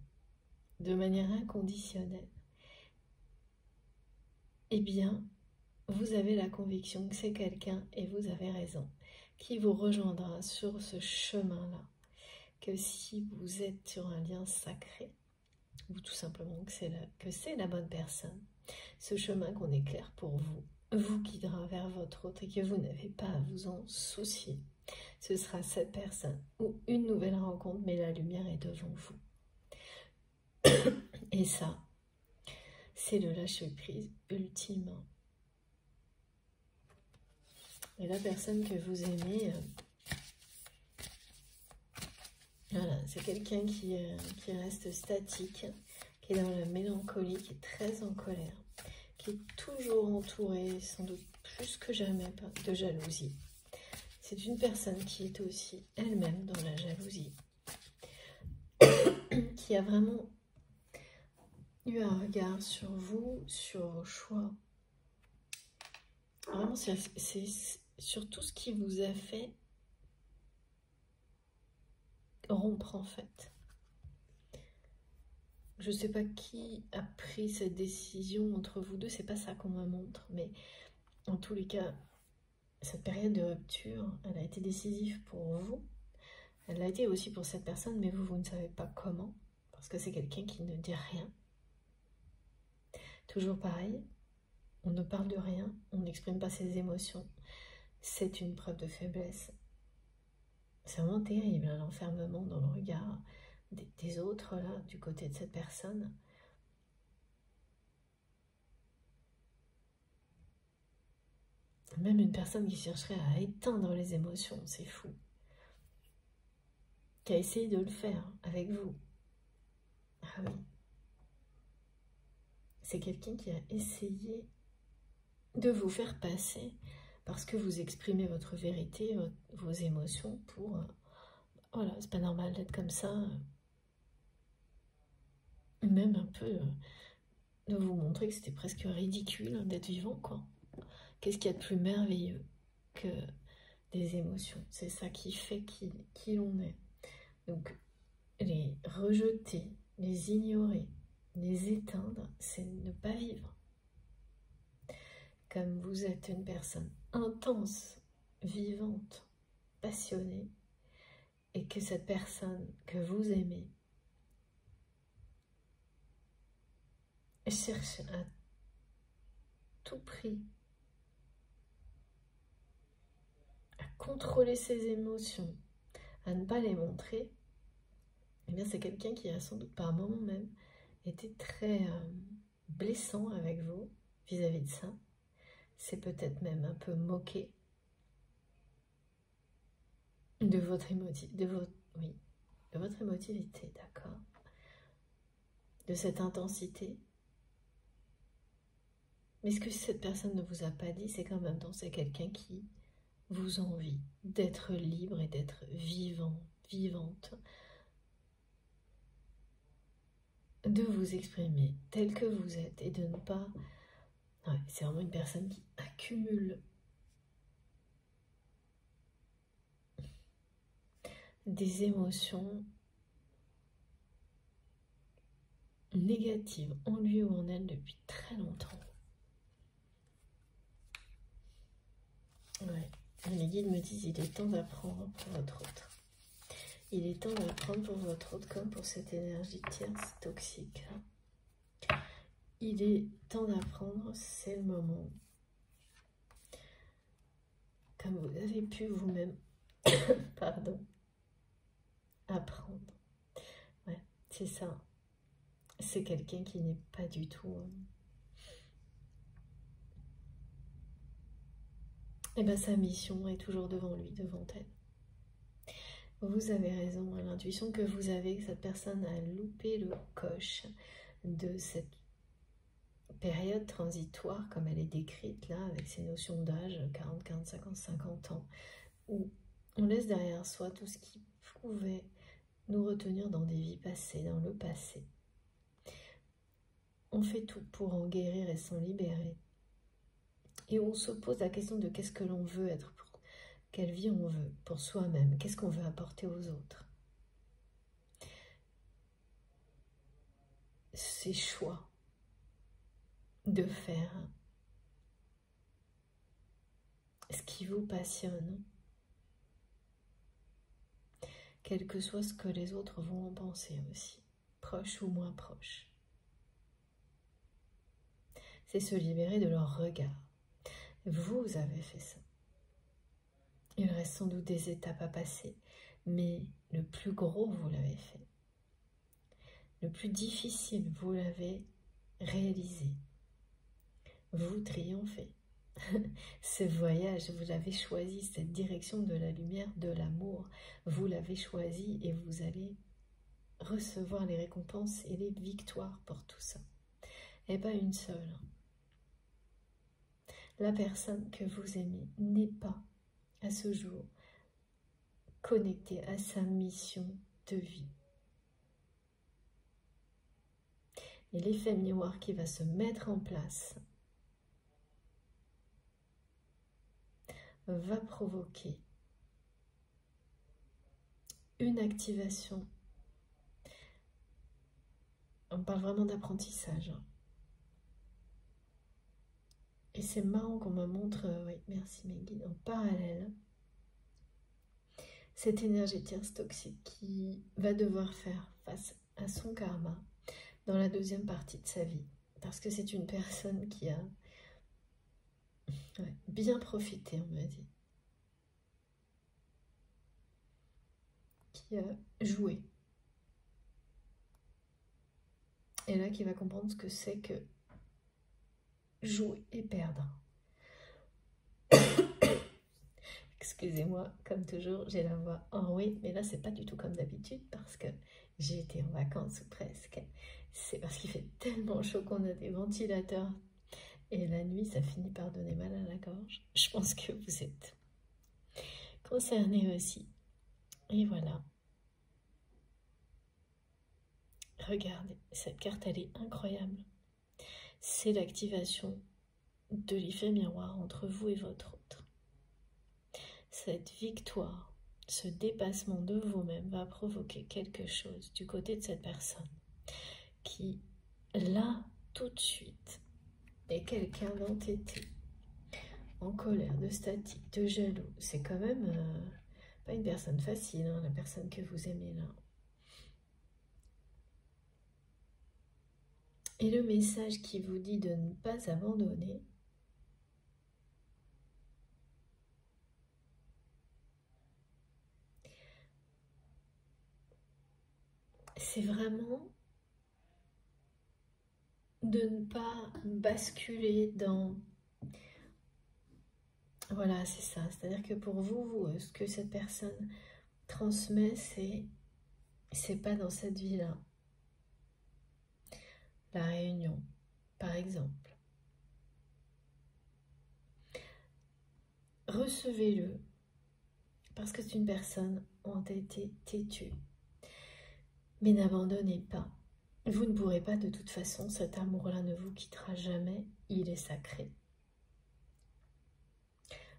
Speaker 1: de manière inconditionnelle, eh bien, vous avez la conviction que c'est quelqu'un, et vous avez raison, qui vous rejoindra sur ce chemin-là. Que si vous êtes sur un lien sacré, ou tout simplement que c'est la bonne personne, ce chemin qu'on éclaire pour vous, vous guidera vers votre autre et que vous n'avez pas à vous en soucier. Ce sera cette personne ou une nouvelle rencontre, mais la lumière est devant vous. Et ça, c'est le lâcher-prise ultime. Et la personne que vous aimez, voilà, c'est quelqu'un qui reste statique, qui est dans la mélancolie, qui est très en colère, qui est toujours entouré, sans doute plus que jamais, de jalousie. C'est une personne qui est aussi elle-même dans la jalousie, qui a vraiment eu un regard sur vous, sur vos choix. Vraiment, c'est sur tout ce qui vous a fait rompre en fait. Je ne sais pas qui a pris cette décision entre vous deux, c'est pas ça qu'on me montre, mais en tous les cas, cette période de rupture, elle a été décisive pour vous. Elle l'a été aussi pour cette personne, mais vous ne savez pas comment, parce que c'est quelqu'un qui ne dit rien. Toujours pareil, on ne parle de rien, on n'exprime pas ses émotions. C'est une preuve de faiblesse. C'est vraiment terrible, hein, l'enfermement dans le regard des autres, là, du côté de cette personne. Même une personne qui chercherait à éteindre les émotions, c'est fou. Qui a essayé de le faire avec vous. Ah oui. C'est quelqu'un qui a essayé de vous faire passer parce que vous exprimez votre vérité, vos émotions pour... voilà, c'est pas normal d'être comme ça. Même un peu de vous montrer que c'était presque ridicule d'être vivant, quoi. Qu'est-ce qu'il y a de plus merveilleux que des émotions? C'est ça qui fait qui l'on est. Donc, les rejeter, les ignorer, les éteindre, c'est ne pas vivre. Comme vous êtes une personne intense, vivante, passionnée, et que cette personne que vous aimez cherche à tout prix à contrôler ses émotions, à ne pas les montrer, eh bien c'est quelqu'un qui a sans doute par moment même été très blessant avec vous vis-à-vis de ça. C'est peut-être même un peu moqué de votre émotivité, d'accord, de cette intensité. Mais ce que cette personne ne vous a pas dit, c'est qu'en même temps, c'est quelqu'un qui vous envie d'être libre et d'être vivant, vivante, de vous exprimer tel que vous êtes et de ne pas... Ouais, c'est vraiment une personne qui accumule des émotions négatives en lui ou en elle depuis très longtemps. Ouais, les guides me disent il est temps d'apprendre pour votre autre. Il est temps d'apprendre pour votre autre comme pour cette énergie tierce toxique. Il est temps d'apprendre, c'est le moment. Comme vous avez pu vous-même, pardon, apprendre. Ouais, c'est ça. C'est quelqu'un qui n'est pas du tout... Et bien sa mission est toujours devant lui, devant elle. Vous avez raison, l'intuition que vous avez, que cette personne a loupé le coche de cette période transitoire, comme elle est décrite là, avec ces notions d'âge, 40, 45 ans, 50 ans, où on laisse derrière soi tout ce qui pouvait nous retenir dans des vies passées, dans le passé. On fait tout pour en guérir et s'en libérer. Et on se pose la question de qu'est-ce que l'on veut être, quelle vie on veut pour soi-même, qu'est-ce qu'on veut apporter aux autres. Ces choix de faire ce qui vous passionne, quel que soit ce que les autres vont en penser aussi, proches ou moins proches. C'est se libérer de leur regard. Vous avez fait ça. Il reste sans doute des étapes à passer, mais le plus gros, vous l'avez fait. Le plus difficile, vous l'avez réalisé. Vous triomphez. Ce voyage, vous l'avez choisi, cette direction de la lumière, de l'amour, vous l'avez choisi et vous allez recevoir les récompenses et les victoires pour tout ça. Et pas une seule. La personne que vous aimez n'est pas, à ce jour, connectée à sa mission de vie. Et l'effet miroir qui va se mettre en place va provoquer une activation. On parle vraiment d'apprentissage. Et c'est marrant qu'on me montre, oui, merci mes guides, en parallèle, cette énergie tierce toxique qui va devoir faire face à son karma dans la deuxième partie de sa vie. Parce que c'est une personne qui a bien profité, on me dit. Qui a joué. Et là, qui va comprendre ce que c'est que jouer et perdre. Excusez-moi, comme toujours, j'ai la voix enrouée, mais là, c'est pas du tout comme d'habitude parce que j'ai été en vacances ou presque. C'est parce qu'il fait tellement chaud qu'on a des ventilateurs et la nuit, ça finit par donner mal à la gorge. Je pense que vous êtes concernés aussi. Et voilà. Regardez, cette carte, elle est incroyable. C'est l'activation de l'effet miroir entre vous et votre autre. Cette victoire, ce dépassement de vous-même va provoquer quelque chose du côté de cette personne qui, là, tout de suite, est quelqu'un d'entêté, en colère, de statique, de jaloux. C'est quand même pas une personne facile, hein, la personne que vous aimez là. Et le message qui vous dit de ne pas abandonner, c'est vraiment de ne pas basculer dans... Voilà, c'est ça. C'est-à-dire que pour vous, ce que cette personne transmet, c'est pas dans cette vie-là. La réunion, par exemple. Recevez-le, parce que c'est une personne entêtée, têtue. Mais n'abandonnez pas. Vous ne pourrez pas, de toute façon, cet amour-là ne vous quittera jamais, il est sacré.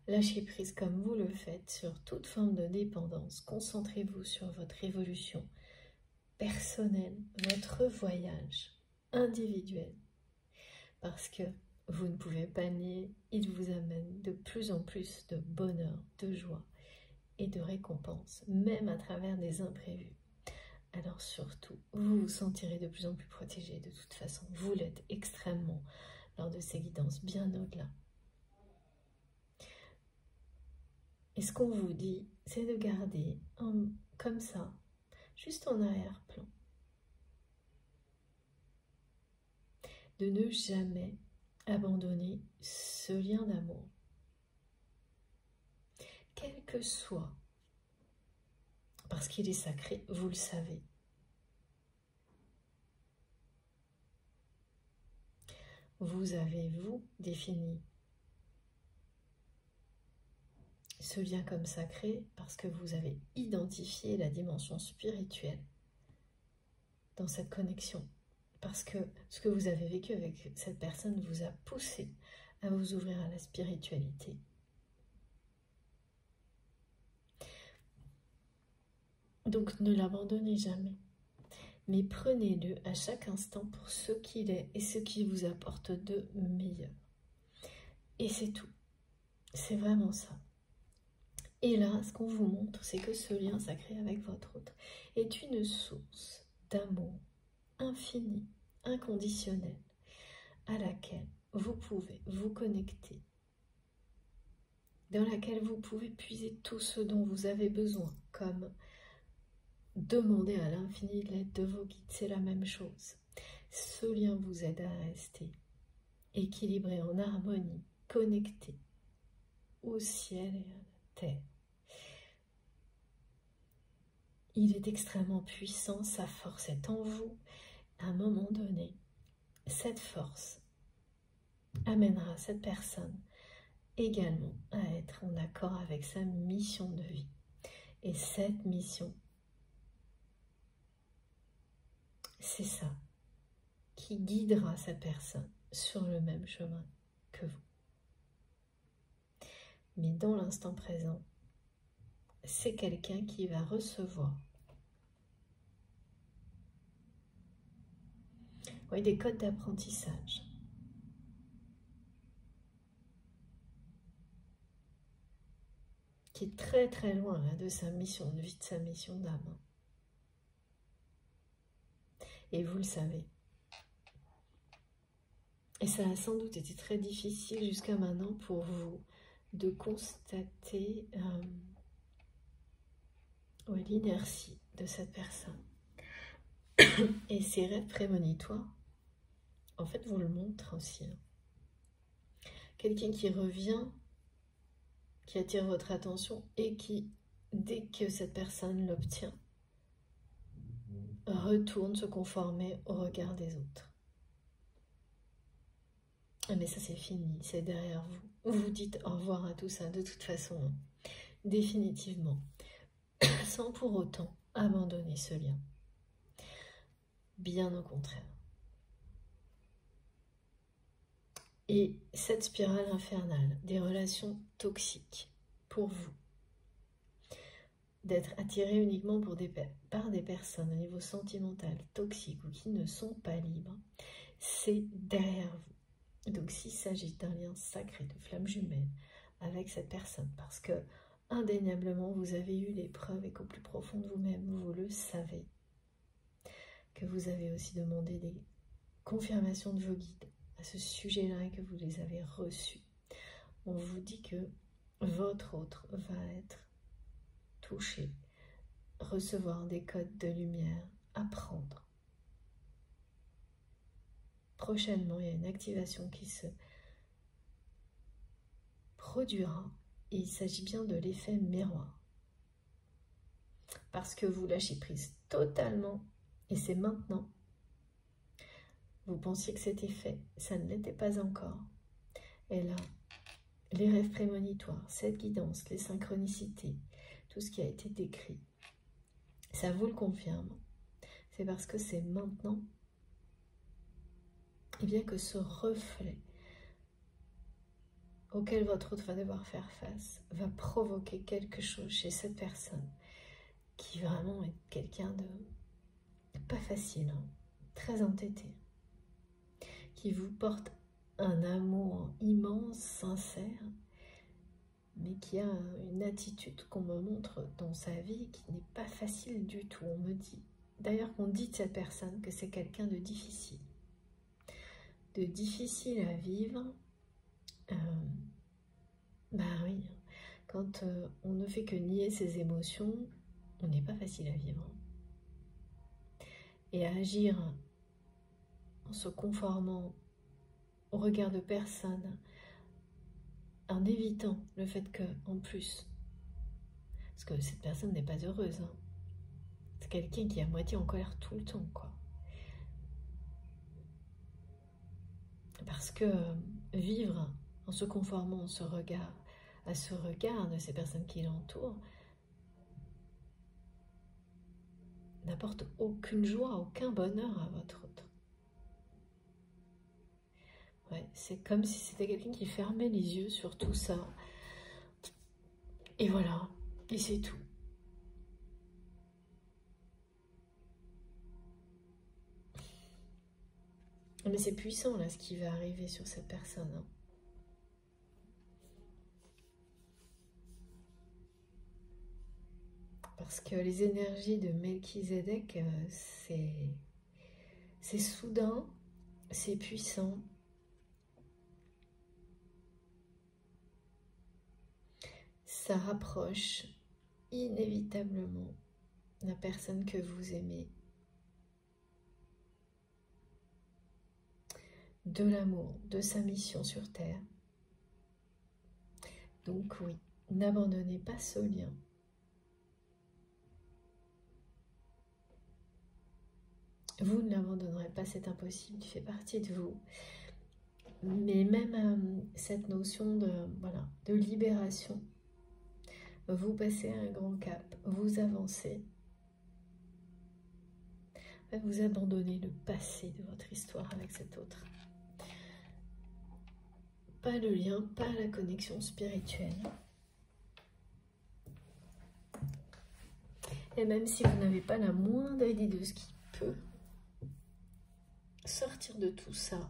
Speaker 1: Lâchez prise comme vous le faites sur toute forme de dépendance. Concentrez-vous sur votre évolution personnelle, votre voyage individuel. Parce que vous ne pouvez pas nier, il vous amène de plus en plus de bonheur, de joie et de récompense, même à travers des imprévus. Alors surtout, vous vous sentirez de plus en plus protégé. De toute façon, vous l'êtes extrêmement lors de ces guidances, bien au-delà. Et ce qu'on vous dit, c'est de garder comme ça, juste en arrière-plan. De ne jamais abandonner ce lien d'amour. Quel que soit, parce qu'il est sacré, vous le savez. Vous avez, vous, défini ce lien comme sacré parce que vous avez identifié la dimension spirituelle dans cette connexion. Parce que ce que vous avez vécu avec cette personne vous a poussé à vous ouvrir à la spiritualité. Donc ne l'abandonnez jamais, mais prenez-le à chaque instant pour ce qu'il est et ce qui vous apporte de meilleur. Et c'est tout. C'est vraiment ça. Et là, ce qu'on vous montre, c'est que ce lien sacré avec votre autre est une source d'amour infini, inconditionnel, à laquelle vous pouvez vous connecter, dans laquelle vous pouvez puiser tout ce dont vous avez besoin, comme demander à l'infini de l'aide de vos guides, c'est la même chose. Ce lien vous aide à rester équilibré, en harmonie, connecté au ciel et à la terre. Il est extrêmement puissant, sa force est en vous. À un moment donné, cette force amènera cette personne également à être en accord avec sa mission de vie. Et cette mission, c'est ça qui guidera cette personne sur le même chemin que vous. Mais dans l'instant présent, c'est quelqu'un qui va recevoir des codes d'apprentissage. Qui est très très loin là, de sa mission de vie, de sa mission d'âme. Et vous le savez. Et ça a sans doute été très difficile jusqu'à maintenant pour vous de constater l'inertie de cette personne. Et ces rêves prémonitoires, en fait, vous le montrent aussi. Quelqu'un qui revient, qui attire votre attention et qui, dès que cette personne l'obtient, retourne se conformer au regard des autres. Mais ça c'est fini, c'est derrière vous. Vous dites au revoir à tout ça de toute façon, définitivement, sans pour autant abandonner ce lien. Bien au contraire. Et cette spirale infernale, des relations toxiques pour vous, d'être attiré uniquement par des personnes au niveau sentimental, toxiques ou qui ne sont pas libres, c'est derrière vous. Donc s'il s'agit d'un lien sacré de flamme jumelle avec cette personne, parce que indéniablement vous avez eu l'épreuve et qu'au plus profond de vous-même, vous le savez, que vous avez aussi demandé des confirmations de vos guides à ce sujet-là et que vous les avez reçus. On vous dit que votre autre va être touché, recevoir des codes de lumière, apprendre. Prochainement, il y a une activation qui se produira et il s'agit bien de l'effet miroir. Parce que vous lâchez prise totalement et c'est maintenant. Vous pensiez que c'était fait, ça ne l'était pas encore. Et là, les rêves prémonitoires, cette guidance, les synchronicités, tout ce qui a été décrit, ça vous le confirme. C'est parce que c'est maintenant, et bien que ce reflet auquel votre autre va devoir faire face va provoquer quelque chose chez cette personne qui vraiment est quelqu'un de pas facile, hein, très entêté, qui vous porte un amour immense, sincère, mais qui a une attitude qu'on me montre dans sa vie qui n'est pas facile du tout. On me dit, d'ailleurs qu'on dit de cette personne que c'est quelqu'un de difficile à vivre. Bah oui, quand on ne fait que nier ses émotions, on n'est pas facile à vivre. Et à agir en se conformant au regard de personne, en évitant le fait que, en plus, parce que cette personne n'est pas heureuse, hein. C'est quelqu'un qui est à moitié en colère tout le temps, quoi. Parce que vivre en se conformant à ce regard de ces personnes qui l'entourent n'apporte aucune joie, aucun bonheur à votre autre. Ouais, c'est comme si c'était quelqu'un qui fermait les yeux sur tout ça. Et voilà, et c'est tout. Mais c'est puissant là ce qui va arriver sur cette personne, hein. Parce que les énergies de Melchizedek, c'est soudain, c'est puissant. Ça rapproche inévitablement la personne que vous aimez de l'amour, de sa mission sur Terre. Donc oui, n'abandonnez pas ce lien. Vous ne l'abandonnerez pas, c'est impossible, il fait partie de vous. Mais même cette notion de libération, vous passez un grand cap, vous avancez, vous abandonnez le passé de votre histoire avec cet autre. Pas le lien, pas la connexion spirituelle. Et même si vous n'avez pas la moindre idée de ce qui peut sortir de tout ça,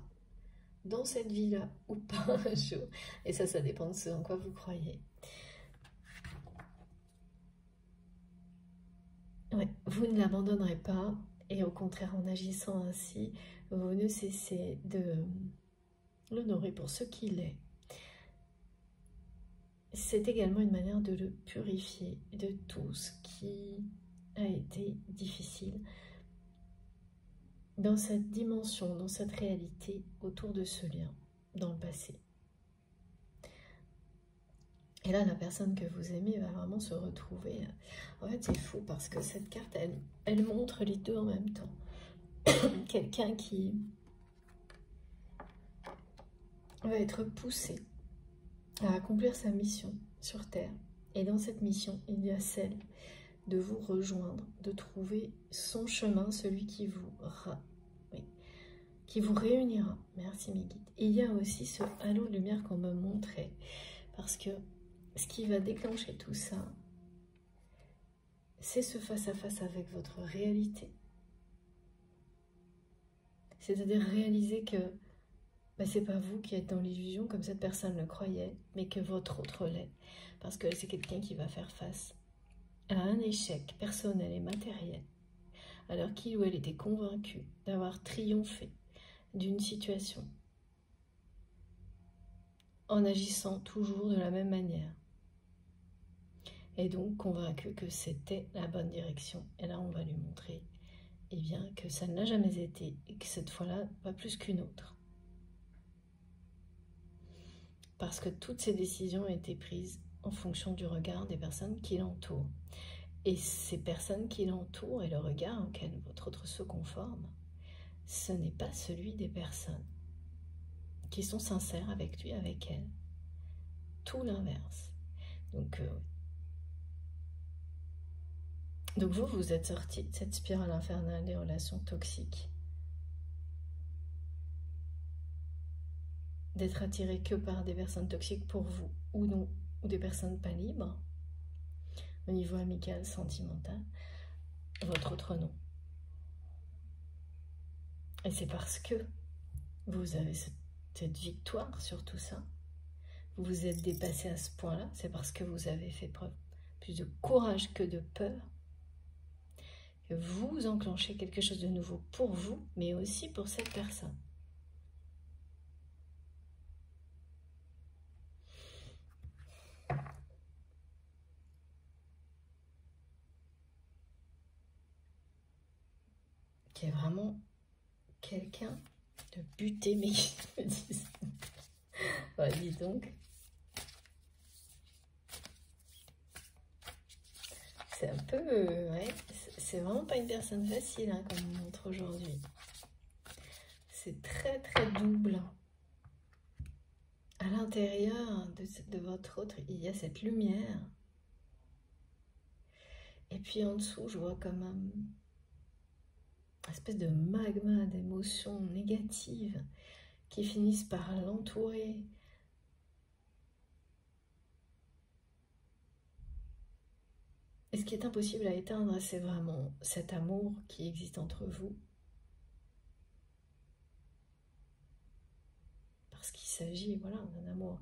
Speaker 1: dans cette vie-là ou pas un jour, et ça dépend de ce en quoi vous croyez. Ouais, vous ne l'abandonnerez pas, et au contraire, en agissant ainsi, vous ne cessez l'honorer pour ce qu'il est. C'est également une manière de le purifier de tout ce qui a été difficile dans cette dimension, dans cette réalité autour de ce lien dans le passé. Et là, la personne que vous aimez va vraiment se retrouver. En fait, c'est fou parce que cette carte, elle montre les deux en même temps. Quelqu'un qui va être poussé à accomplir sa mission sur Terre. Et dans cette mission, il y a celle de vous rejoindre, de trouver son chemin, celui qui vous réunira. Merci mes guides. Et il y a aussi ce halo de lumière qu'on me montrait. Parce que ce qui va déclencher tout ça, c'est ce face-à-face avec votre réalité. C'est-à-dire réaliser que c'est pas vous qui êtes dans l'illusion comme cette personne le croyait, mais que votre autre l'est. Parce que c'est quelqu'un qui va faire face à un échec personnel et matériel, alors qu'il ou elle était convaincu d'avoir triomphé d'une situation en agissant toujours de la même manière. Et donc convaincu que c'était la bonne direction. Et là, on va lui montrer bien, que ça ne l'a jamais été et que cette fois-là, pas plus qu'une autre. Parce que toutes ces décisions ont été prises en fonction du regard des personnes qui l'entourent. Et ces personnes qui l'entourent et le regard auquel votre autre se conforme, ce n'est pas celui des personnes qui sont sincères avec lui, avec elle. Tout l'inverse. Donc vous êtes sorti de cette spirale infernale des relations toxiques. D'être attiré que par des personnes toxiques pour vous ou non, ou des personnes pas libres, au niveau amical, sentimental, votre autre non. Et c'est parce que vous avez cette victoire sur tout ça, vous vous êtes dépassé à ce point-là, c'est parce que vous avez fait preuve plus de courage que de peur, que vous enclenchez quelque chose de nouveau pour vous, mais aussi pour cette personne. Qui est vraiment quelqu'un de buté, mais qui me disent. Ouais, dis donc. C'est un peu... ouais, c'est vraiment pas une personne facile, hein, comme on montre aujourd'hui. C'est très très double. À l'intérieur de votre autre, il y a cette lumière. Et puis en dessous, je vois comme une espèce de magma d'émotions négatives qui finissent par l'entourer. Et ce qui est impossible à éteindre, c'est vraiment cet amour qui existe entre vous. Parce qu'il s'agit, voilà, d'un amour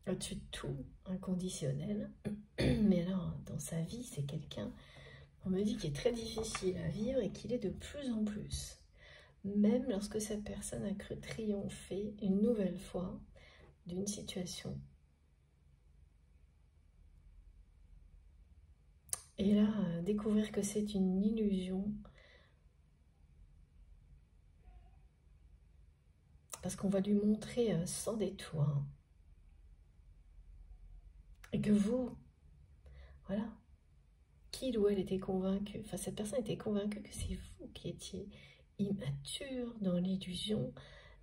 Speaker 1: au-dessus de tout, inconditionnel. Mais alors, dans sa vie, c'est quelqu'un, on me dit, qui est très difficile à vivre et qu'il est de plus en plus. Même lorsque cette personne a cru triompher une nouvelle fois d'une situation. Et là, découvrir que c'est une illusion, parce qu'on va lui montrer sans détour. Et que vous, voilà, qu'il ou elle était convaincu, enfin cette personne était convaincue que c'est vous qui étiez immature dans l'illusion.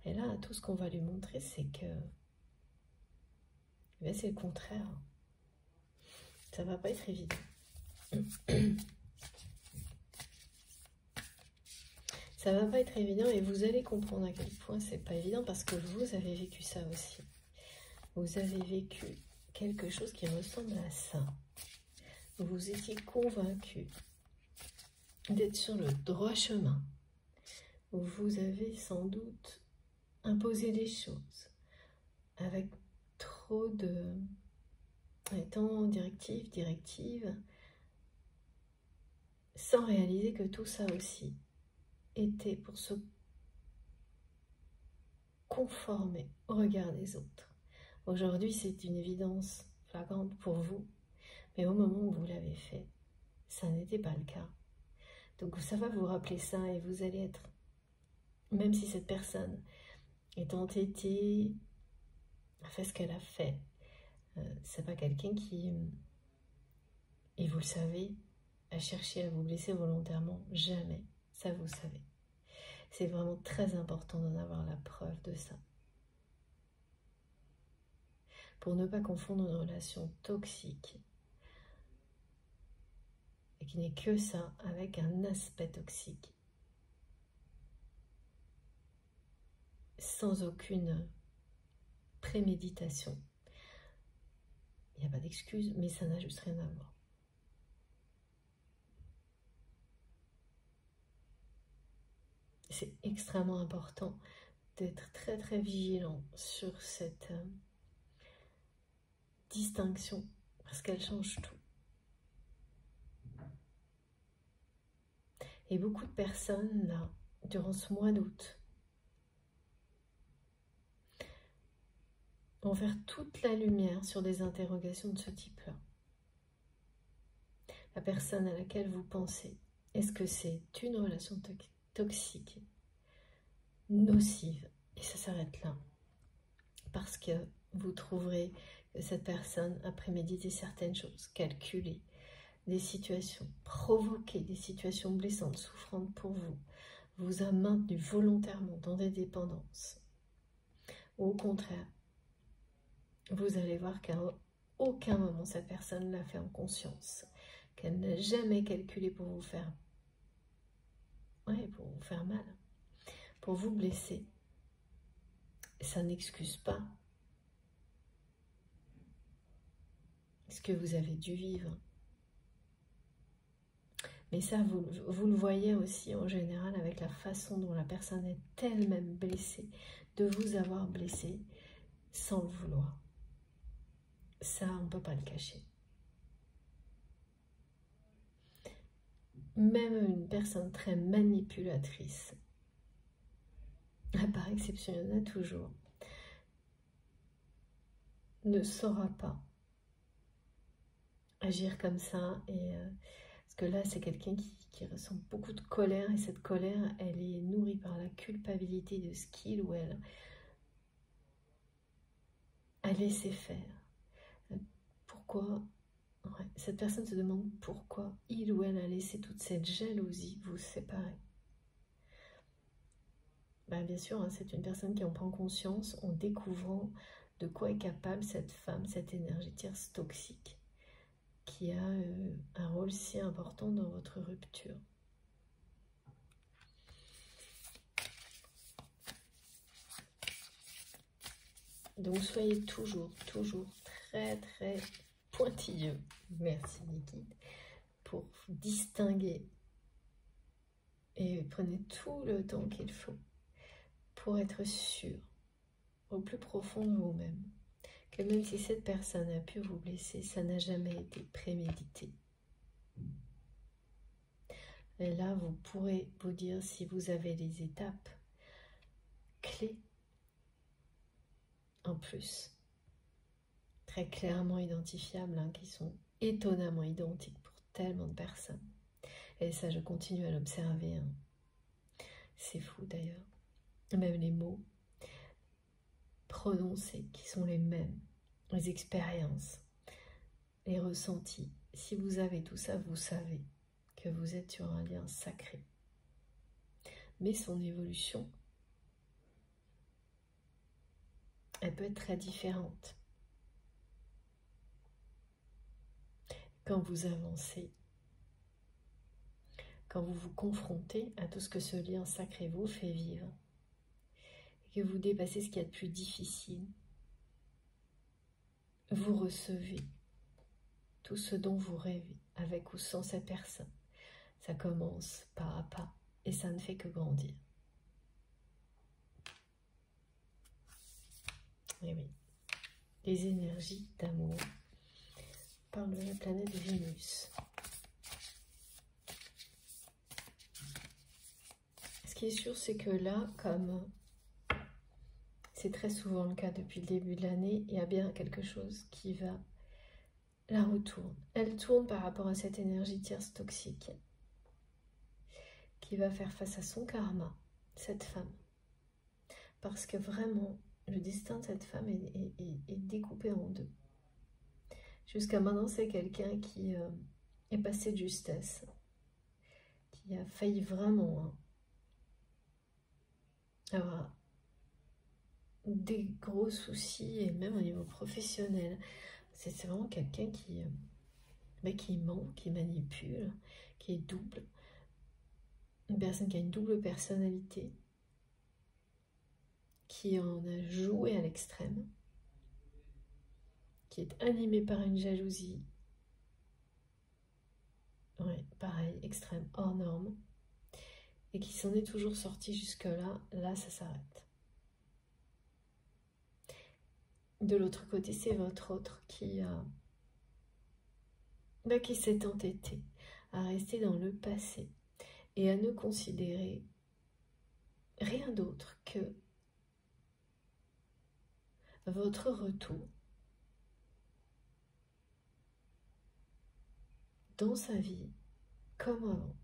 Speaker 1: Et là, tout ce qu'on va lui montrer, c'est que c'est le contraire. Ça va pas être évident. Ça va pas être évident et vous allez comprendre à quel point c'est pas évident parce que vous avez vécu ça aussi. Vous avez vécu quelque chose qui ressemble à ça. Vous étiez convaincu d'être sur le droit chemin. Vous avez sans doute imposé des choses avec trop de étant directive, sans réaliser que tout ça aussi était pour se conformer au regard des autres. Aujourd'hui, c'est une évidence flagrante pour vous, mais au moment où vous l'avez fait, ça n'était pas le cas. Donc ça va vous rappeler ça et vous allez être, même si cette personne est entêtée, a fait ce qu'elle a fait, c'est pas quelqu'un qui, et vous le savez, a cherché à vous blesser volontairement, jamais, ça vous savez. C'est vraiment très important d'en avoir la preuve de ça. Pour ne pas confondre une relation toxique, et qui n'est que ça, avec un aspect toxique. Sans aucune préméditation. Il n'y a pas d'excuse, mais ça n'a juste rien à voir. C'est extrêmement important d'être très très vigilant sur cette distinction, parce qu'elle change tout. Et beaucoup de personnes, là, durant ce mois d'août, vont faire toute la lumière sur des interrogations de ce type-là. La personne à laquelle vous pensez, est-ce que c'est une relation toxique, nocive? Et ça s'arrête là. Parce que vous trouverez que cette personne a prémédité certaines choses, calculé des situations, provoqué des situations blessantes, souffrantes pour vous, vous a maintenu volontairement dans des dépendances. Ou au contraire, vous allez voir qu'à aucun moment cette personne l'a fait en conscience, qu'elle n'a jamais calculé pour vous faire, pour vous faire mal, pour vous blesser. Ça n'excuse pas ce que vous avez dû vivre. Mais ça, vous le voyez aussi en général avec la façon dont la personne est elle-même blessée, de vous avoir blessé sans le vouloir. Ça, on ne peut pas le cacher. Même une personne très manipulatrice, par exception, il y en a toujours, ne saura pas agir comme ça. Et parce que là, c'est quelqu'un qui ressent beaucoup de colère, et cette colère, elle est nourrie par la culpabilité de ce qu'il ou elle a laissé faire. Pourquoi cette personne se demande pourquoi il ou elle a laissé toute cette jalousie vous séparer. Bien sûr, c'est une personne qui en prend conscience en découvrant de quoi est capable cette femme, cette énergie tierce toxique, qui a un rôle si important dans votre rupture. Donc soyez toujours très très pointilleux, merci Niki, pour distinguer, et prenez tout le temps qu'il faut pour être sûr, au plus profond de vous-même, que même si cette personne a pu vous blesser, ça n'a jamais été prémédité. Et là, vous pourrez vous dire si vous avez les étapes clés en plus, très clairement identifiables, qui sont étonnamment identiques pour tellement de personnes. Et ça, je continue à l'observer. C'est fou d'ailleurs. Même les mots prononcés qui sont les mêmes, les expériences, les ressentis. Si vous avez tout ça, vous savez que vous êtes sur un lien sacré. Mais son évolution, elle peut être très différente. Quand vous avancez, quand vous vous confrontez à tout ce que ce lien sacré vous fait vivre, et que vous dépassez ce qu'il y a de plus difficile, vous recevez tout ce dont vous rêvez, avec ou sans cette personne. Ça commence pas à pas, et ça ne fait que grandir. Et oui, les énergies d'amour parlent de la planète Vénus. Ce qui est sûr, c'est que là, comme c'est très souvent le cas depuis le début de l'année, il y a bien quelque chose qui va la retourne. Elle tourne par rapport à cette énergie tierce toxique qui va faire face à son karma, cette femme. Parce que vraiment, le destin de cette femme est découpé en deux. Jusqu'à maintenant, c'est quelqu'un qui est passé de justesse, qui a failli vraiment avoir des gros soucis, et même au niveau professionnel. C'est vraiment quelqu'un qui ment, qui manipule, qui est double. Une personne qui a une double personnalité, qui en a joué à l'extrême, qui est animée par une jalousie, ouais, pareil, extrême, hors norme, et qui s'en est toujours sorti jusque-là. Là, ça s'arrête. De l'autre côté, c'est votre autre qui s'est entêté à rester dans le passé et à ne considérer rien d'autre que votre retour dans sa vie comme avant.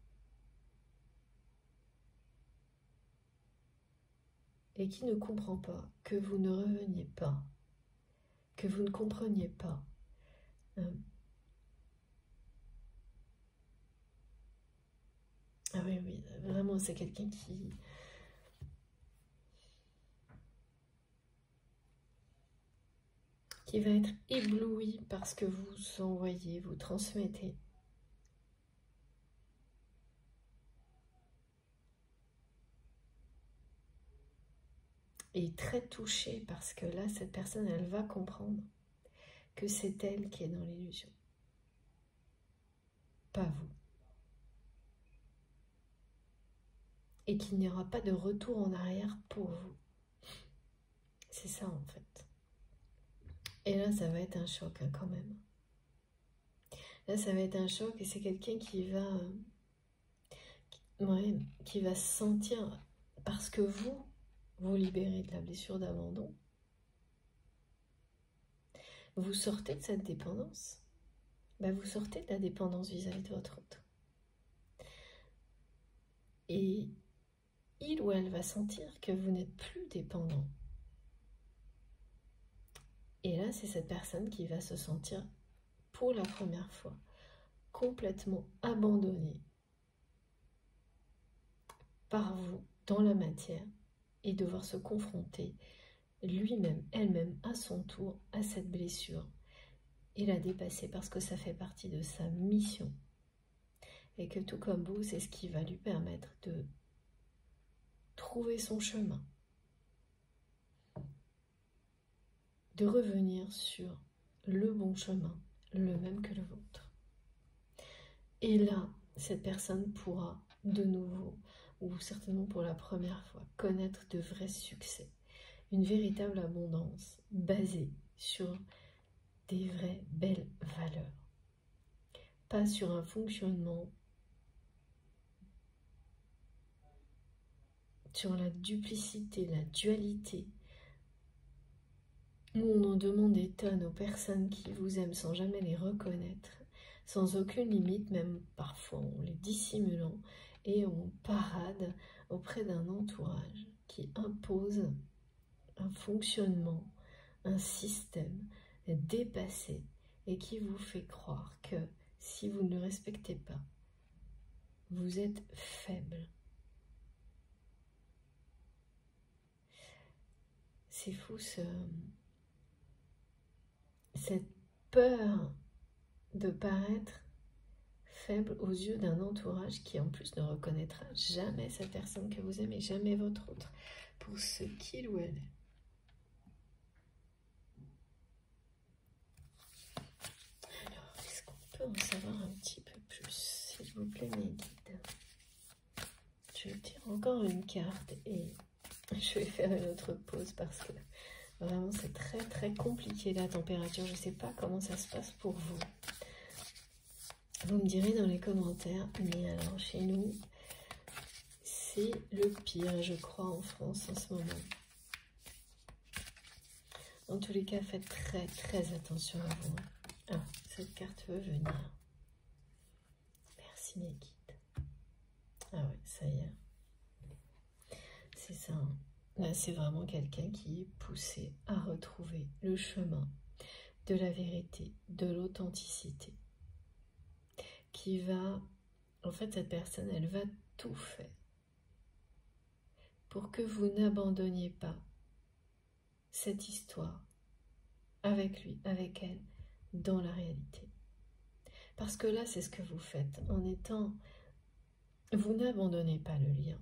Speaker 1: Et qui ne comprend pas que vous ne reveniez pas, que vous ne compreniez pas. Ah oui, oui, vraiment, c'est quelqu'un qui va être ébloui par ce que vous envoyez, vous transmettez. Et très touché parce que là, cette personne, elle va comprendre que c'est elle qui est dans l'illusion, pas vous. Et qu'il n'y aura pas de retour en arrière pour vous. C'est ça en fait. Et là, ça va être un choc hein, quand même. Là, ça va être un choc et c'est quelqu'un qui va se sentir, parce que vous libérez de la blessure d'abandon, vous sortez de cette dépendance, vous sortez de la dépendance vis-à-vis de votre autre. Et il ou elle va sentir que vous n'êtes plus dépendant. Et là, c'est cette personne qui va se sentir, pour la première fois, complètement abandonnée par vous dans la matière et devoir se confronter lui-même, elle-même, à son tour, à cette blessure et la dépasser parce que ça fait partie de sa mission. Et que tout comme vous, c'est ce qui va lui permettre de trouver son chemin, de revenir sur le bon chemin, le même que le vôtre. Et là, cette personne pourra de nouveau, ou certainement pour la première fois, connaître de vrais succès, une véritable abondance basée sur des vraies belles valeurs, pas sur un fonctionnement, sur la duplicité, la dualité, où on en demande des tonnes aux personnes qui vous aiment sans jamais les reconnaître, sans aucune limite, même parfois en les dissimulant, et on parade auprès d'un entourage qui impose un fonctionnement, un système dépassé et qui vous fait croire que si vous ne le respectez pas, vous êtes faible. C'est fou cette peur de paraître faible aux yeux d'un entourage qui en plus ne reconnaîtra jamais cette personne que vous aimez, jamais votre autre, pour ce qu'il ou elle est. Alors, est-ce qu'on peut en savoir un petit peu plus, s'il vous plaît, mes guides? Je tire encore une carte et je vais faire une autre pause parce que vraiment c'est très très compliqué la température. Je ne sais pas comment ça se passe pour vous. Vous me direz dans les commentaires, mais alors chez nous, c'est le pire, je crois, en France en ce moment. En tous les cas, faites très très attention à vous. Ah, cette carte veut venir. Merci mes guides. Ah ouais, ça y est. C'est ça. Hein. Là, c'est vraiment quelqu'un qui est poussé à retrouver le chemin de la vérité, de l'authenticité. Qui va... En fait, cette personne, elle va tout faire pour que vous n'abandonniez pas cette histoire avec lui, avec elle, dans la réalité. Parce que là, c'est ce que vous faites en étant... Vous n'abandonnez pas le lien.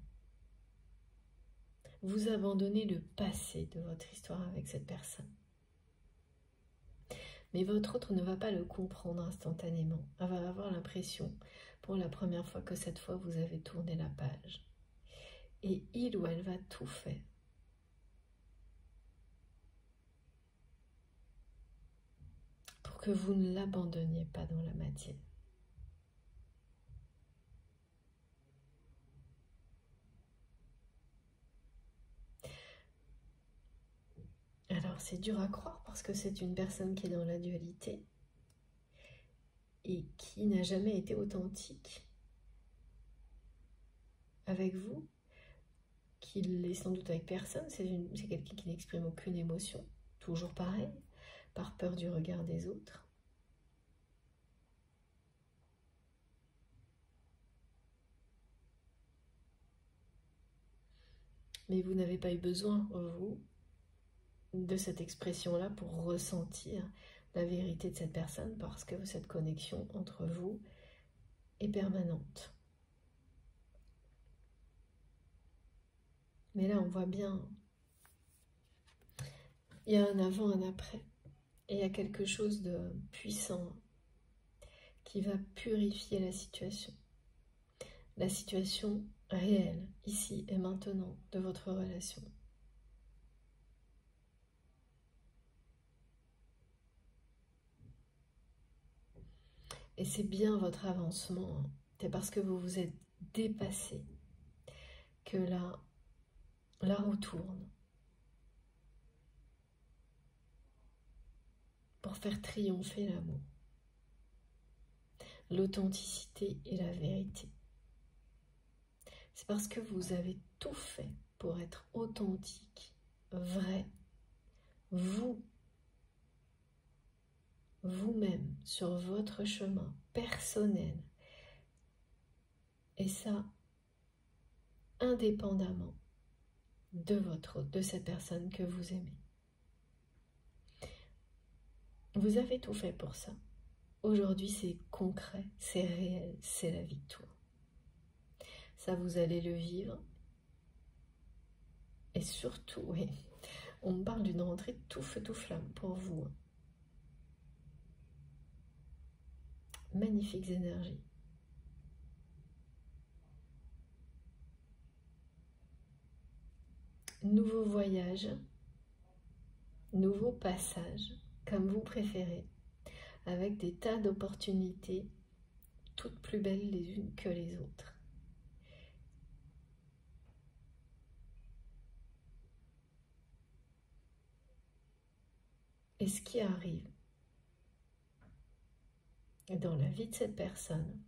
Speaker 1: Vous abandonnez le passé de votre histoire avec cette personne. Mais votre autre ne va pas le comprendre instantanément. Elle va avoir l'impression, pour la première fois, que cette fois, vous avez tourné la page. Et il ou elle va tout faire pour que vous ne l'abandonniez pas dans la matière. Alors, c'est dur à croire parce que c'est une personne qui est dans la dualité et qui n'a jamais été authentique avec vous, qu'il l'est sans doute avec personne. C'est quelqu'un qui n'exprime aucune émotion, toujours pareil, par peur du regard des autres. Mais vous n'avez pas eu besoin, vous, de cette expression-là pour ressentir la vérité de cette personne parce que cette connexion entre vous est permanente. Mais là, on voit bien, il y a un avant, un après. Et il y a quelque chose de puissant qui va purifier la situation réelle, ici et maintenant, de votre relation. Et c'est bien votre avancement, hein. C'est parce que vous vous êtes dépassé que là, la roue tourne. Pour faire triompher l'amour, l'authenticité et la vérité. C'est parce que vous avez tout fait pour être authentique, vrai, vous-même, sur votre chemin personnel. Et ça, indépendamment de cette personne que vous aimez. Vous avez tout fait pour ça. Aujourd'hui, c'est concret, c'est réel, c'est la victoire. Ça, vous allez le vivre. Et surtout, oui, on me parle d'une rentrée tout feu, tout flamme pour vous. Magnifiques énergies. Nouveau voyage, nouveau passage, comme vous préférez, avec des tas d'opportunités, toutes plus belles les unes que les autres. Et ce qui arrive dans la vie de cette personne,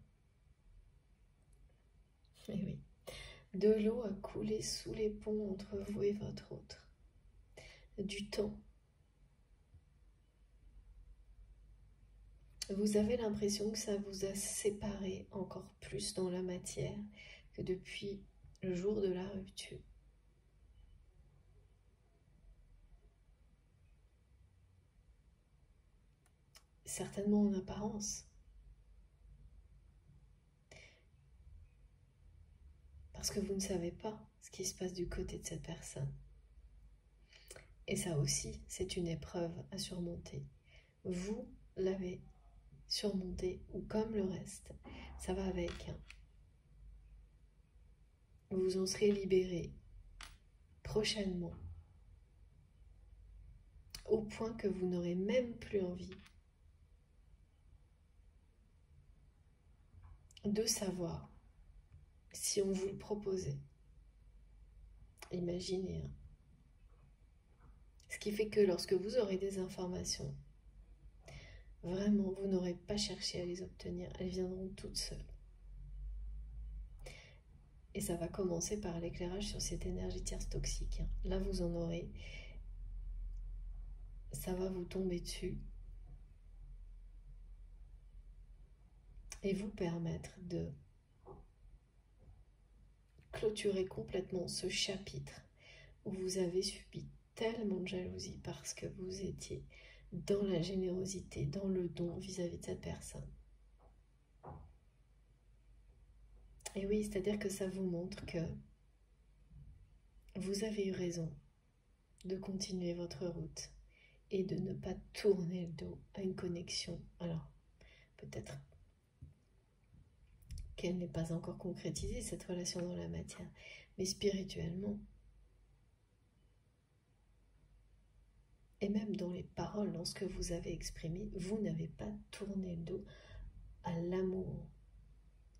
Speaker 1: et oui, de l'eau a coulé sous les ponts entre vous et votre autre, du temps. Vous avez l'impression que ça vous a séparé encore plus dans la matière que depuis le jour de la rupture. Certainement en apparence. Parce que vous ne savez pas ce qui se passe du côté de cette personne. Et ça aussi, c'est une épreuve à surmonter. Vous l'avez surmonté, ou comme le reste, ça va avec. Vous en serez libéré prochainement, au point que vous n'aurez même plus envie de savoir si on vous le proposait. Imaginez Ce qui fait que lorsque vous aurez des informations, vraiment, vous n'aurez pas cherché à les obtenir. Elles viendront toutes seules. Et ça va commencer par l'éclairage sur cette énergie tierce toxique. Là, vous en aurez. Ça va vous tomber dessus. Et vous permettre de clôturer complètement ce chapitre où vous avez subi tellement de jalousie parce que vous étiez dans la générosité, dans le don vis-à-vis de cette personne. Et oui, c'est-à-dire que ça vous montre que vous avez eu raison de continuer votre route et de ne pas tourner le dos à une connexion. Alors, peut-être qu'elle n'est pas encore concrétisée, cette relation dans la matière, mais spirituellement, et même dans les paroles, dans ce que vous avez exprimé, vous n'avez pas tourné le dos à l'amour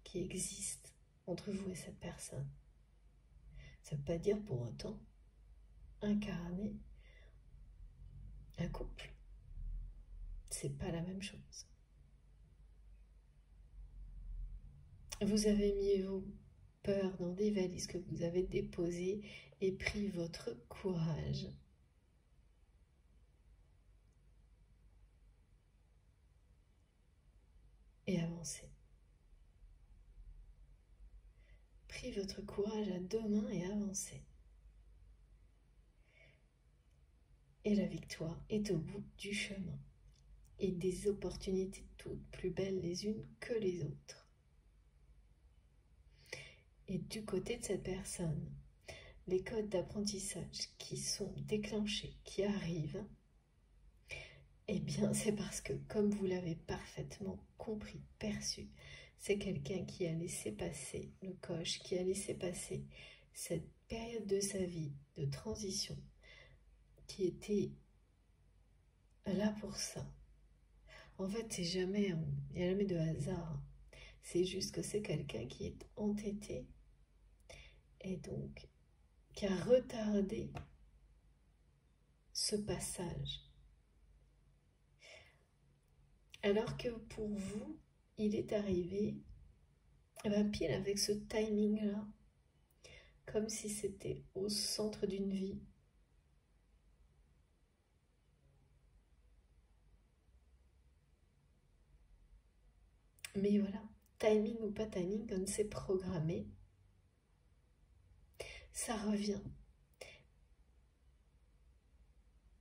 Speaker 1: qui existe entre vous et cette personne. Ça ne veut pas dire pour autant incarner un couple. C'est pas la même chose. Vous avez mis vos peurs dans des valises que vous avez déposées et pris votre courage. Et avancez. Pris votre courage à deux mains et avancez. Et la victoire est au bout du chemin. Et des opportunités toutes plus belles les unes que les autres. Et du côté de cette personne, les codes d'apprentissage qui sont déclenchés, qui arrivent, eh bien c'est parce que, comme vous l'avez parfaitement compris, perçu, c'est quelqu'un qui a laissé passer le coche, qui a laissé passer cette période de sa vie de transition, qui était là pour ça. En fait, il n'y a jamais de hasard. C'est juste que c'est quelqu'un qui est entêté et donc qui a retardé ce passage. Alors que pour vous, il est arrivé pile avec ce timing-là, comme si c'était au centre d'une vie. Mais voilà, timing ou pas timing, comme c'est programmé, ça revient.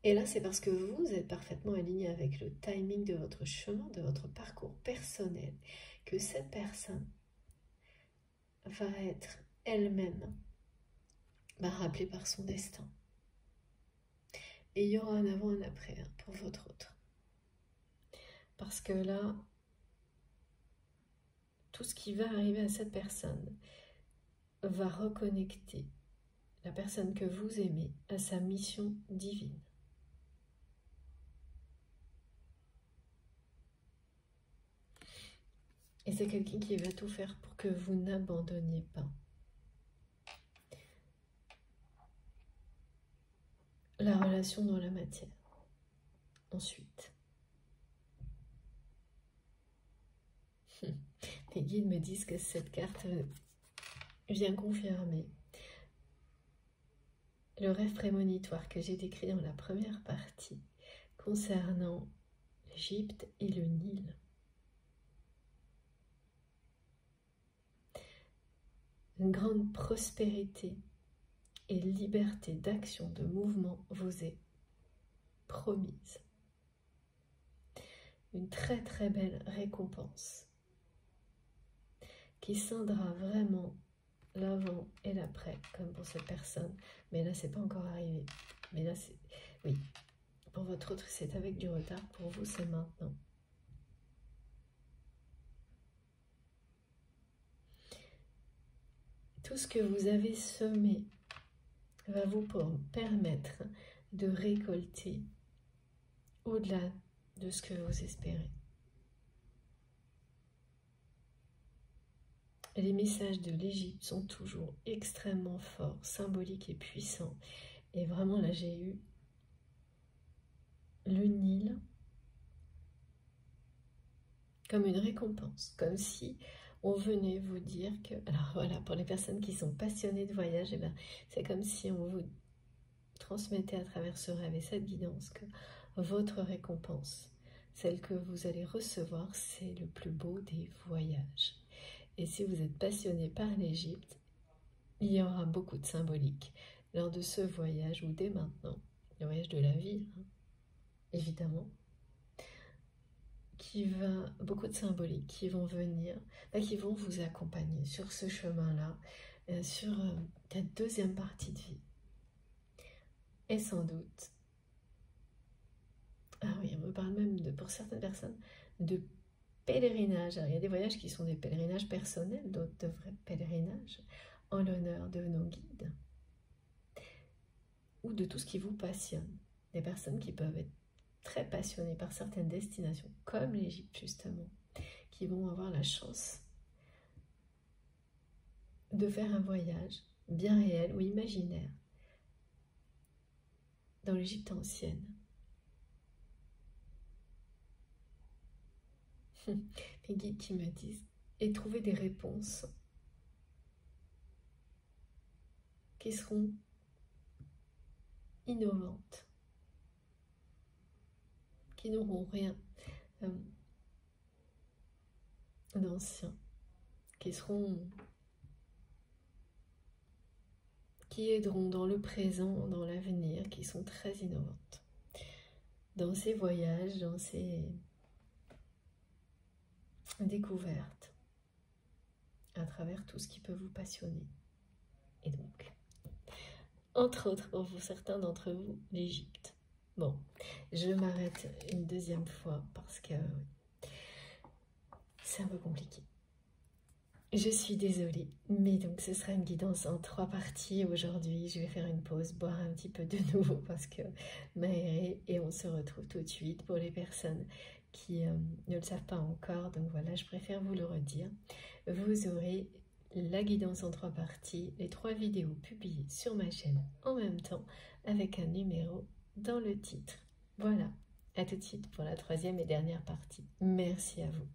Speaker 1: Et là, c'est parce que vous êtes parfaitement aligné avec le timing de votre chemin, de votre parcours personnel, que cette personne va être elle-même rappelée par son destin. Et il y aura un avant, un après pour votre autre. Parce que là, tout ce qui va arriver à cette personne va reconnecter la personne que vous aimez à sa mission divine. Et c'est quelqu'un qui va tout faire pour que vous n'abandonniez pas la relation dans la matière. Ensuite, les guides me disent que cette carte vient confirmer le rêve prémonitoire que j'ai décrit dans la première partie concernant l'Égypte et le Nil. Une grande prospérité et liberté d'action, de mouvement vous est promise. Une très très belle récompense qui scindra vraiment l'avant et l'après, comme pour cette personne. Mais là, c'est pas encore arrivé. Mais là, c'est... Oui, pour votre autre, c'est avec du retard. Pour vous, c'est maintenant. Tout ce que vous avez semé va vous permettre de récolter au-delà de ce que vous espérez. Les messages de l'Égypte sont toujours extrêmement forts, symboliques et puissants. Et vraiment, là, j'ai eu comme une récompense, comme si on venait vous dire que... Alors voilà, pour les personnes qui sont passionnées de voyage, eh ben, c'est comme si on vous transmettait à travers ce rêve et cette guidance que votre récompense, celle que vous allez recevoir, c'est le plus beau des voyages. Et si vous êtes passionné par l'Égypte, il y aura beaucoup de symbolique lors de ce voyage ou dès maintenant, le voyage de la vie, hein, évidemment, beaucoup de symboliques qui vont venir, qui vont vous accompagner sur ce chemin-là, sur cette deuxième partie de vie. Et sans doute, ah oui, on me parle même pour certaines personnes, de pèlerinage. Alors, il y a des voyages qui sont des pèlerinages personnels, d'autres de vrais pèlerinages en l'honneur de nos guides ou de tout ce qui vous passionne. Des personnes qui peuvent être très passionnées par certaines destinations, comme l'Égypte justement, qui vont avoir la chance de faire un voyage bien réel ou imaginaire dans l'Égypte ancienne. Les guides qui me disent et trouver des réponses qui seront innovantes, qui n'auront rien d'ancien, qui aideront dans le présent, dans l'avenir, qui sont très innovantes. Dans ces voyages, dans ces découvertes, à travers tout ce qui peut vous passionner. Et donc, entre autres, pour certains d'entre vous, l'Égypte. Bon, je m'arrête une deuxième fois parce que c'est un peu compliqué. Je suis désolée, mais donc ce sera une guidance en 3 parties. Aujourd'hui, je vais faire une pause, boire un petit peu de nouveau parce que m'aérer et on se retrouve tout de suite pour les personnes qui ne le savent pas encore. Donc voilà, je préfère vous le redire. Vous aurez la guidance en 3 parties, les 3 vidéos publiées sur ma chaîne en même temps avec un numéro dans le titre. Voilà, à tout de suite pour la 3e et dernière partie. Merci à vous.